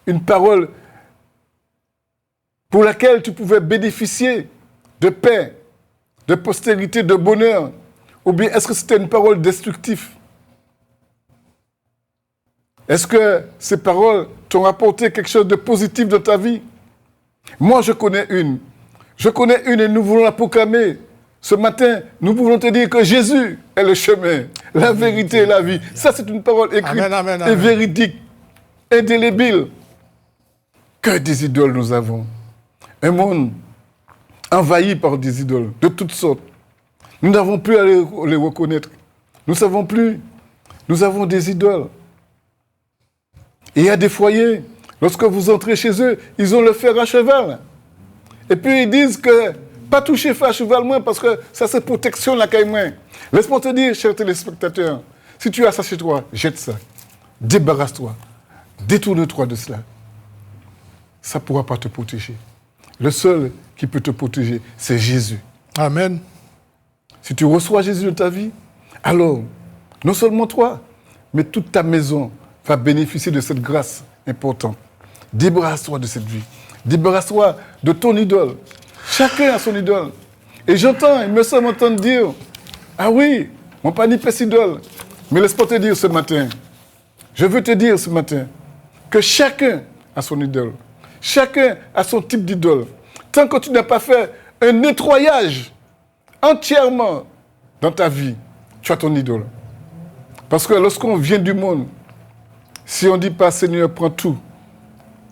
une parole pour laquelle tu pouvais bénéficier de paix, de postérité, de bonheur? Ou bien est-ce que c'était une parole destructive? Est-ce que ces paroles t'ont apporté quelque chose de positif dans ta vie? Moi, je connais une et nous voulons la proclamer. Ce matin, nous voulons te dire que Jésus est le chemin, la vérité et la vie. Ça, c'est une parole écrite et véridique, indélébile. Que des idoles nous avons. Un monde envahi par des idoles de toutes sortes. Nous n'avons plus à les reconnaître. Nous ne savons plus. Nous avons des idoles. Et il y a des foyers, lorsque vous entrez chez eux, ils ont le fer à cheval. Et puis ils disent que pas toucher fer à cheval moins parce que ça c'est protection la caille moins. Laisse-moi te dire, chers téléspectateurs, si tu as ça chez toi, jette ça. Débarrasse-toi. Détourne-toi de cela. Ça ne pourra pas te protéger. Le seul qui peut te protéger, c'est Jésus. Amen. Si tu reçois Jésus dans ta vie, alors, non seulement toi, mais toute ta maison va bénéficier de cette grâce importante. Débarrasse-toi de cette vie. Débarrasse-toi de ton idole. Chacun a son idole. Et j'entends, il me semble entendre dire, ah oui, mon panier pèse idole. Mais laisse-moi te dire ce matin, je veux te dire ce matin, que chacun a son idole. Chacun a son type d'idole. Tant que tu n'as pas fait un nettoyage entièrement dans ta vie, tu as ton idole. Parce que lorsqu'on vient du monde, si on ne dit pas, Seigneur, prends tout,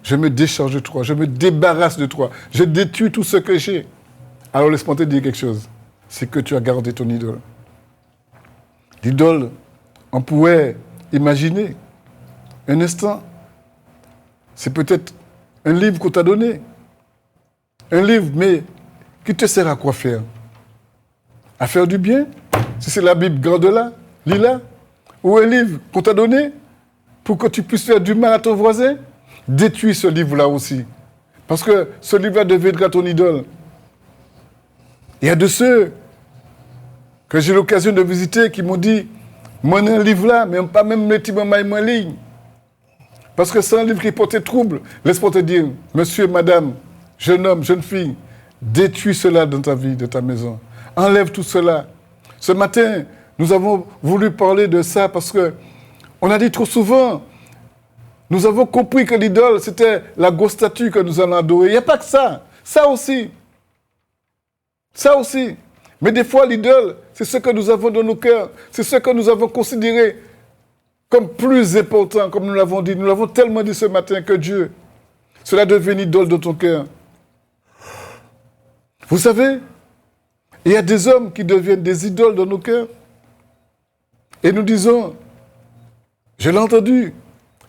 je me décharge de toi, je me débarrasse de toi, je détruis tout ce que j'ai, alors laisse-moi te dire quelque chose, c'est que tu as gardé ton idole. L'idole, on pourrait imaginer un instant, c'est peut-être un livre qu'on t'a donné, un livre, mais qui te sert à quoi faire? À faire du bien? Si c'est la Bible, garde-la, lis-la. Ou un livre qu'on t'a donné pour que tu puisses faire du mal à ton voisin? Détruis ce livre-là aussi. Parce que ce livre-là deviendra ton idole. Il y a de ceux que j'ai l'occasion de visiter qui m'ont dit, moi, un livre-là, mais pas même le petit maman en ligne. Parce que c'est un livre qui portait trouble. Laisse-moi te dire, monsieur, madame, jeune homme, jeune fille, détruis cela dans ta vie, de ta maison. Enlève tout cela. Ce matin, nous avons voulu parler de ça parce que on a dit trop souvent, nous avons compris que l'idole, c'était la grosse statue que nous allons adorer. Il n'y a pas que ça. Ça aussi. Ça aussi. Mais des fois, l'idole, c'est ce que nous avons dans nos cœurs. C'est ce que nous avons considéré comme plus important, comme nous l'avons dit. Nous l'avons tellement dit ce matin que Dieu, cela devient une idole dans ton cœur. Vous savez, il y a des hommes qui deviennent des idoles dans nos cœurs. Et nous disons, je l'ai entendu,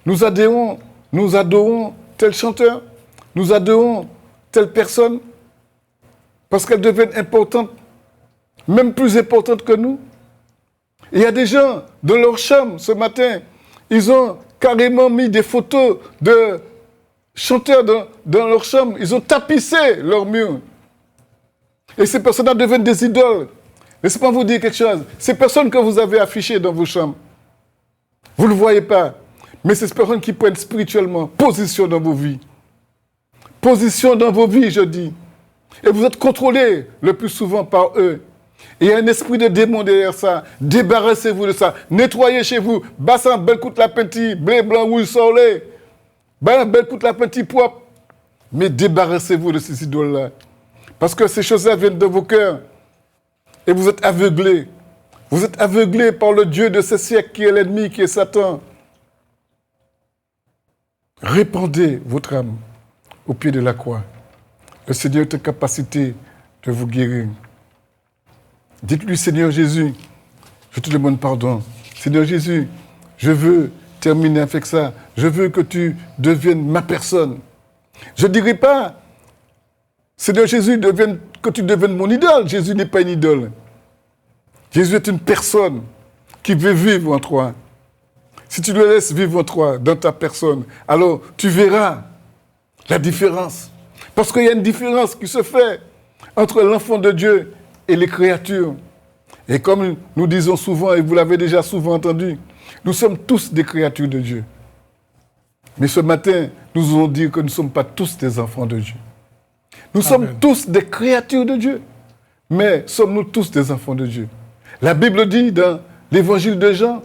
nous adorons tel chanteur, nous adorons telle personne, parce qu'elles deviennent importantes, même plus importantes que nous. Il y a des gens, dans leur chambre, ce matin, ils ont carrément mis des photos de chanteurs dans leur chambre, ils ont tapissé leur mur. Et ces personnes-là deviennent des idoles. Laissez-moi vous dire quelque chose. Ces personnes que vous avez affichées dans vos chambres, vous ne le voyez pas, mais c'est ces personnes qui prennent spirituellement position dans vos vies. Position dans vos vies, je dis. Et vous êtes contrôlés le plus souvent par eux. Et il y a un esprit de démon derrière ça. Débarrassez-vous de ça. Nettoyez chez vous. Bassin, bel coup de la petit, blé, blanc, rouge, soleil. Bel coup de la petit propre. Mais débarrassez-vous de ces idoles-là. Parce que ces choses-là viennent de vos cœurs. Et vous êtes aveuglés. Vous êtes aveuglés par le Dieu de ce siècle qui est l'ennemi, qui est Satan. Répandez votre âme au pied de la croix. Le Seigneur est en capacité de vous guérir. Dites-lui, Seigneur Jésus, je te demande pardon. Seigneur Jésus, je veux terminer avec ça. Je veux que tu deviennes ma personne. Je ne dirai pas, Seigneur Jésus, que tu deviennes mon idole. Jésus n'est pas une idole. Jésus est une personne qui veut vivre en toi. si tu le laisses vivre en toi, dans ta personne, alors tu verras la différence. Parce qu'il y a une différence qui se fait entre l'enfant de Dieu et les créatures. Et comme nous disons souvent, et vous l'avez déjà souvent entendu, nous sommes tous des créatures de Dieu. Mais ce matin, nous allons dire que nous ne sommes pas tous des enfants de Dieu. Nous sommes tous des créatures de Dieu. Mais sommes-nous tous des enfants de Dieu? La Bible dit dans l'évangile de Jean,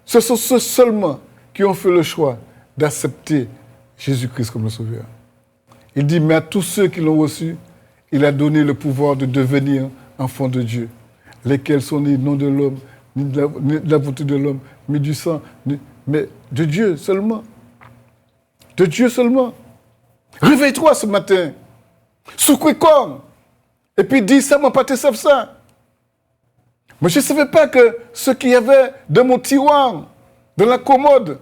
ce sont ceux seulement qui ont fait le choix d'accepter Jésus-Christ comme le Sauveur. Il dit, mais à tous ceux qui l'ont reçu, il a donné le pouvoir de devenir enfants de Dieu, lesquels sont nés non de l'homme, ni de la volonté de l'homme, mais du sang, mais de Dieu seulement. De Dieu seulement. Réveille-toi ce matin. Souque comme. Et puis dis, ça m'a pas te savent ça. Mais je ne savais pas que ce qu'il y avait dans mon tiroir, dans la commode,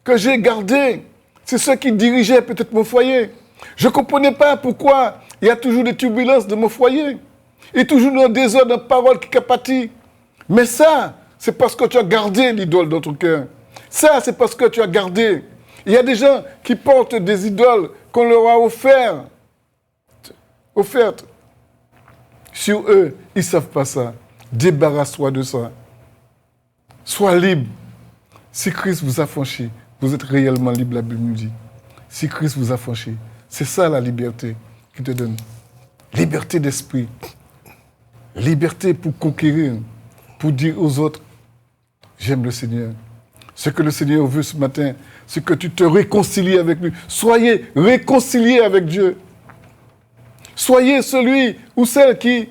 que j'ai gardé, c'est ce qui dirigeait peut-être mon foyer. Je ne comprenais pas pourquoi il y a toujours des turbulences dans mon foyer. Et toujours un désordre de paroles qui capatit. Mais ça, c'est parce que tu as gardé l'idole dans ton cœur. Ça, c'est parce que tu as gardé. Il y a des gens qui portent des idoles qu'on leur a offertes. Sur eux, ils ne savent pas ça. Débarrasse-toi de ça. Sois libre. Si Christ vous a franchi, vous êtes réellement libre, la Bible nous dit. Si Christ vous a franchi, c'est ça la liberté qu'il te donne. Liberté d'esprit. Liberté pour conquérir, pour dire aux autres, j'aime le Seigneur. Ce que le Seigneur veut ce matin, c'est que tu te réconcilies avec lui. Soyez réconciliés avec Dieu. Soyez celui ou celle qui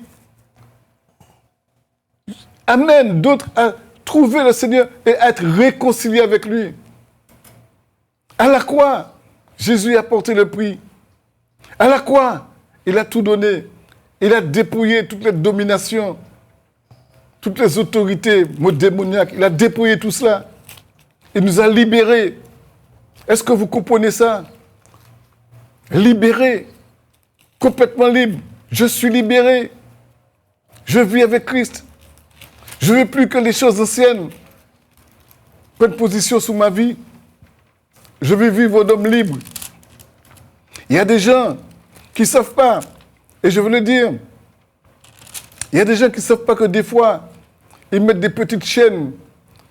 amène d'autres à trouver le Seigneur et à être réconciliés avec lui. À la croix, Jésus a porté le prix. À la croix, il a tout donné. Il a dépouillé toutes les dominations, toutes les autorités démoniaques. Il a dépouillé tout cela. Il nous a libérés. Est-ce que vous comprenez ça? Libéré, complètement libre. Je suis libéré. Je vis avec Christ. Je ne veux plus que les choses anciennes prennent position sous ma vie. Je veux vivre en homme libre. Il y a des gens qui ne savent pas, et je veux le dire, il y a des gens qui ne savent pas que des fois, ils mettent des petites chaînes,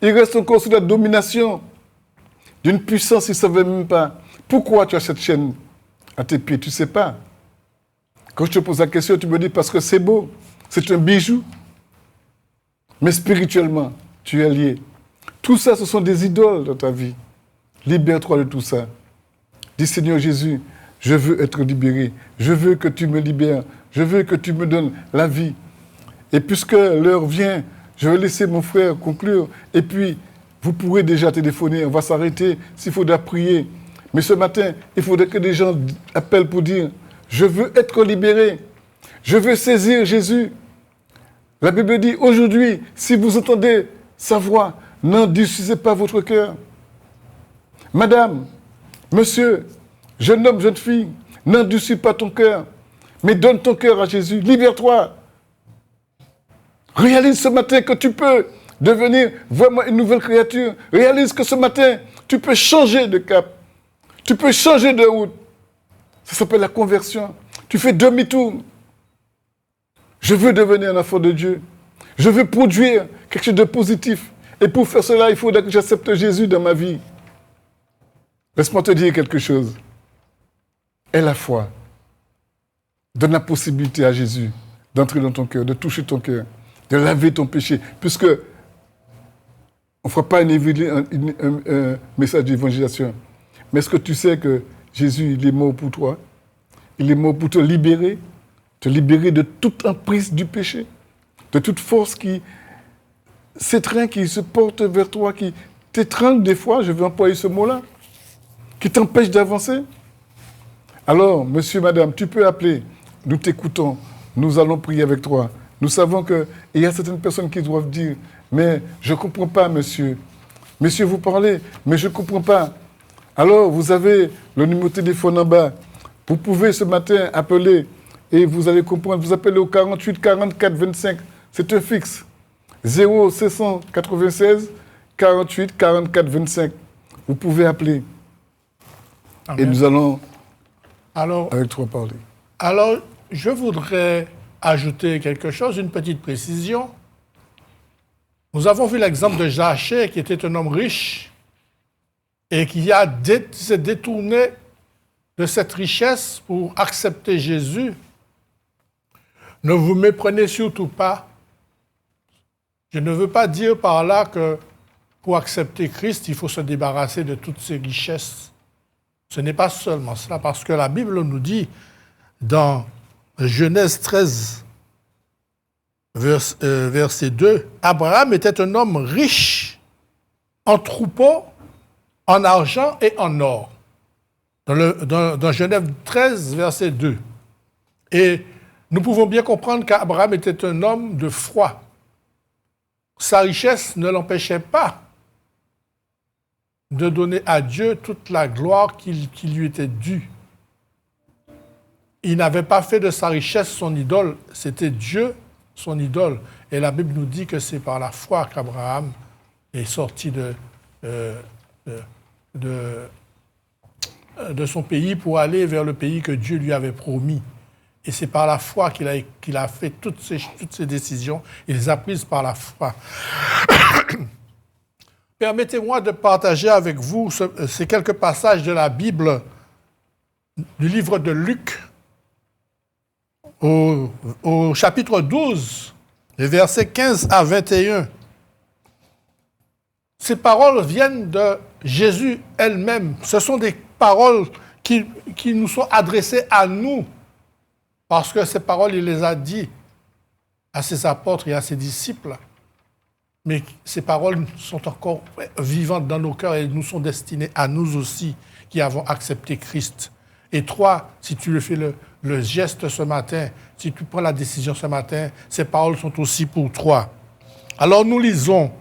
ils restent encore sous la domination d'une puissance, ils ne savaient même pas. Pourquoi tu as cette chaîne à tes pieds? Tu ne sais pas. Quand je te pose la question, tu me dis parce que c'est beau, c'est un bijou. Mais spirituellement, tu es lié. Tout ça, ce sont des idoles dans ta vie. Libère-toi de tout ça. Dis Seigneur Jésus, je veux être libéré. Je veux que tu me libères. Je veux que tu me donnes la vie. Et puisque l'heure vient, je vais laisser mon frère conclure. Et puis, vous pourrez déjà téléphoner. On va s'arrêter s'il faudra prier. Mais ce matin, il faudrait que des gens appellent pour dire, je veux être libéré. Je veux saisir Jésus. La Bible dit, aujourd'hui, si vous entendez sa voix, n'endurcissez pas votre cœur. Madame, monsieur, jeune homme, jeune fille, n'endurcis pas ton cœur, mais donne ton cœur à Jésus. Libère-toi. Réalise ce matin que tu peux devenir vraiment une nouvelle créature. Réalise que ce matin, tu peux changer de cap. Tu peux changer de route. Ça s'appelle la conversion. Tu fais demi-tour. Je veux devenir un enfant de Dieu. Je veux produire quelque chose de positif. Et pour faire cela, il faut que j'accepte Jésus dans ma vie. Laisse-moi te dire quelque chose. Aie la foi. Donne la possibilité à Jésus d'entrer dans ton cœur, de toucher ton cœur, de laver ton péché. Puisque on ne fera pas un message d'évangélisation. Mais est-ce que tu sais que Jésus, il est mort pour toi? Il est mort pour te libérer de toute emprise du péché, de toute force qui s'étreint, qui se porte vers toi, qui t'étreint des fois, je vais employer ce mot-là, qui t'empêche d'avancer. Alors, monsieur, madame, tu peux appeler, nous t'écoutons, nous allons prier avec toi. Nous savons qu'il y a certaines personnes qui doivent dire, mais je ne comprends pas, monsieur. Monsieur, vous parlez, mais je ne comprends pas. Alors, vous avez le numéro de téléphone en bas. Vous pouvez ce matin appeler et vous allez comprendre. Vous appelez au 48 44 25. C'est un fixe. 0 796 48 44 25. Vous pouvez appeler. Amen. Et nous allons Alors, avec toi parler. Alors, je voudrais ajouter quelque chose, une petite précision. Nous avons vu l'exemple de Zachée, qui était un homme riche et qui s'est détourné de cette richesse pour accepter Jésus. Ne vous méprenez surtout pas. Je ne veux pas dire par là que pour accepter Christ, il faut se débarrasser de toutes ses richesses. Ce n'est pas seulement cela, parce que la Bible nous dit dans Genèse 13, verset 2, Abraham était un homme riche en troupeaux, en argent et en or. Dans Genèse 13, verset 2. Et nous pouvons bien comprendre qu'Abraham était un homme de foi. Sa richesse ne l'empêchait pas de donner à Dieu toute la gloire qui lui était due. Il n'avait pas fait de sa richesse son idole, c'était Dieu son idole. Et la Bible nous dit que c'est par la foi qu'Abraham est sorti de son pays pour aller vers le pays que Dieu lui avait promis. Et c'est par la foi qu'il a fait toutes ces décisions. Il les a prises par la foi. Permettez-moi de partager avec vous ces quelques passages de la Bible, du livre de Luc, au chapitre 12, les versets 15 à 21. Ces paroles viennent de Jésus elle-même. Ce sont des paroles qui nous sont adressées à nous, parce que ces paroles, il les a dites à ses apôtres et à ses disciples. Mais ces paroles sont encore vivantes dans nos cœurs et nous sont destinées à nous aussi qui avons accepté Christ. Et toi, si tu le fais le geste ce matin, si tu prends la décision ce matin, ces paroles sont aussi pour toi. Alors nous lisons.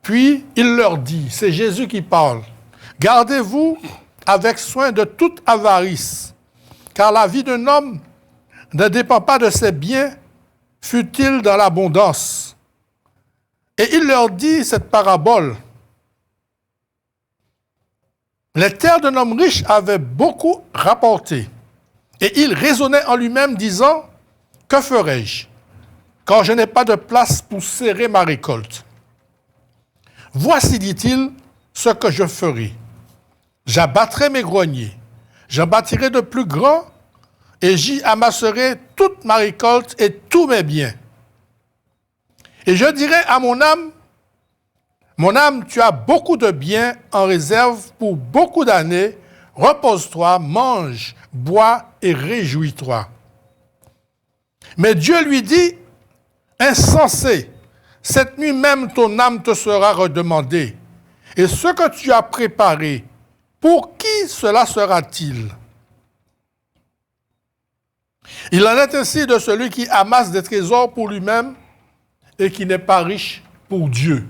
Puis il leur dit, c'est Jésus qui parle, « Gardez-vous avec soin de toute avarice, car la vie d'un homme ne dépend pas de ses biens, fût-il dans l'abondance. » Et il leur dit cette parabole. Les terres d'un homme riche avaient beaucoup rapporté. Et il raisonnait en lui-même, disant, « Que ferai-je, quand je n'ai pas de place pour serrer ma récolte? Voici, dit-il, ce que je ferai. J'abattrai mes greniers, j'en bâtirai de plus grands, et j'y amasserai toute ma récolte et tous mes biens. Et je dirai à mon âme, tu as beaucoup de biens en réserve pour beaucoup d'années, repose-toi, mange, bois et réjouis-toi. Mais Dieu lui dit, insensé, cette nuit même ton âme te sera redemandée. Et ce que tu as préparé, pour qui cela sera-t-il? Il en est ainsi de celui qui amasse des trésors pour lui-même et qui n'est pas riche pour Dieu.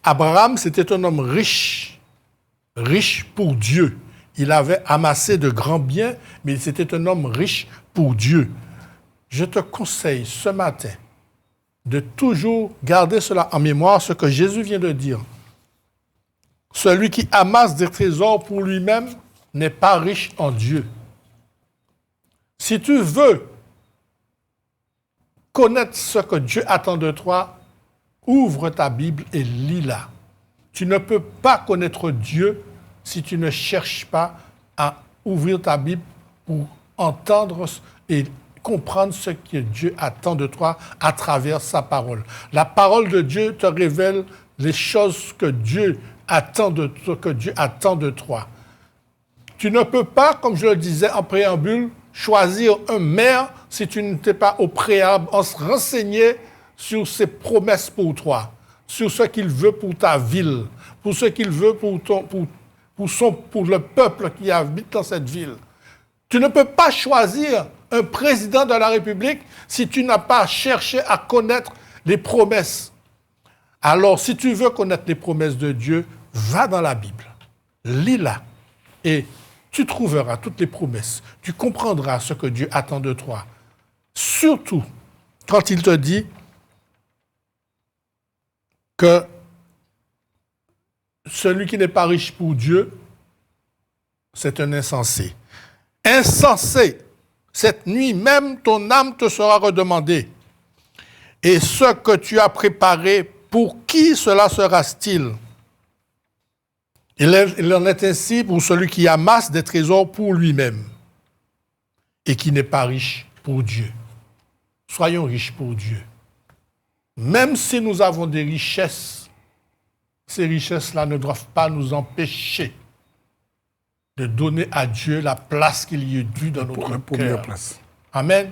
Abraham, c'était un homme riche, riche pour Dieu. Il avait amassé de grands biens, mais c'était un homme riche pour Dieu. Je te conseille ce matin de toujours garder cela en mémoire, ce que Jésus vient de dire. Celui qui amasse des trésors pour lui-même n'est pas riche en Dieu. Si tu veux connaître ce que Dieu attend de toi, ouvre ta Bible et lis-la. Tu ne peux pas connaître Dieu si tu ne cherches pas à ouvrir ta Bible pour entendre et comprendre ce que Dieu attend de toi à travers sa parole. La parole de Dieu te révèle les choses que Dieu attend de toi. Tu ne peux pas, comme je le disais en préambule, choisir un maire si tu ne t'es pas au préalable renseigné sur ses promesses pour toi, sur ce qu'il veut pour ta ville, pour ce qu'il veut pour le peuple qui habite dans cette ville. Tu ne peux pas choisir un président de la République si tu n'as pas cherché à connaître les promesses. Alors, si tu veux connaître les promesses de Dieu, va dans la Bible, lis-la et tu trouveras toutes les promesses. Tu comprendras ce que Dieu attend de toi. Surtout quand il te dit que celui qui n'est pas riche pour Dieu, c'est un insensé. Insensé, cette nuit même, ton âme te sera redemandée. Et ce que tu as préparé, pour qui cela sera-t-il? Il en est ainsi pour celui qui amasse des trésors pour lui-même et qui n'est pas riche pour Dieu. Soyons riches pour Dieu. Même si nous avons des richesses, ces richesses-là ne doivent pas nous empêcher de donner à Dieu la place qu'il y est due dans notre cœur. Place. Amen.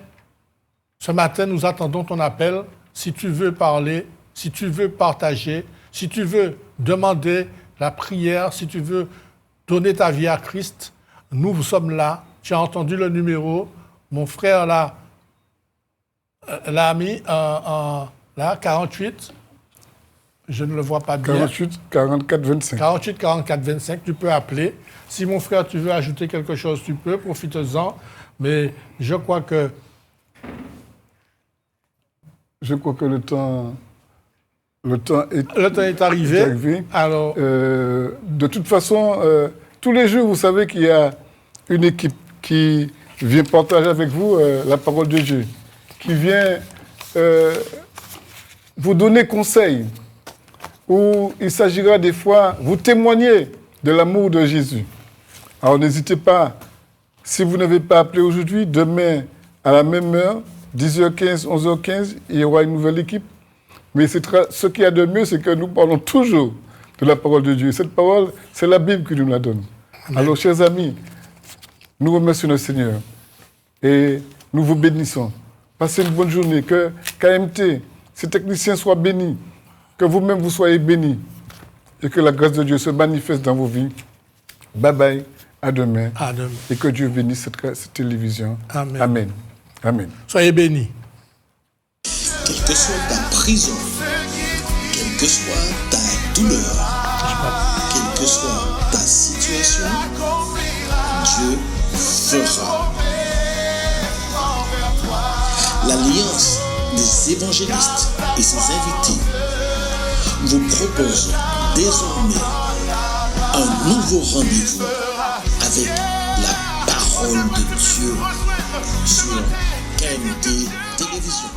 Ce matin, nous attendons ton appel. Si tu veux parler, si tu veux partager, si tu veux demander la prière, si tu veux donner ta vie à Christ, nous sommes là. Tu as entendu le numéro. Mon frère l'a mis là, 48. Je ne le vois pas bien. 48 44 25. 48 44 25, tu peux appeler. Si mon frère, tu veux ajouter quelque chose, tu peux, profite-en. Mais je crois que le temps est arrivé. Alors, de toute façon, tous les jours, vous savez qu'il y a une équipe qui vient partager avec vous la parole de Dieu, qui vient vous donner conseil, où il s'agira des fois vous témoigner de l'amour de Jésus. Alors n'hésitez pas, si vous n'avez pas appelé aujourd'hui, demain à la même heure, 10h15, 11h15, il y aura une nouvelle équipe. Mais ce qu'il y a de mieux, c'est que nous parlons toujours de la parole de Dieu. Cette parole, c'est la Bible qui nous la donne. Amen. Alors, chers amis, nous remercions le Seigneur et nous vous bénissons. Passez une bonne journée. Que KMT, ses techniciens soient bénis. Que vous-même vous soyez bénis. Et que la grâce de Dieu se manifeste dans vos vies. Bye bye. À demain. À demain. Et que Dieu bénisse cette télévision. Amen. Amen. Amen. Soyez bénis. Quelle que soit ta prison, quelle que soit ta douleur, quelle que soit ta situation, Dieu fera. L'Alliance des évangélistes et ses invités vous propose désormais un nouveau rendez-vous avec la parole de Dieu sur KMT Télévision.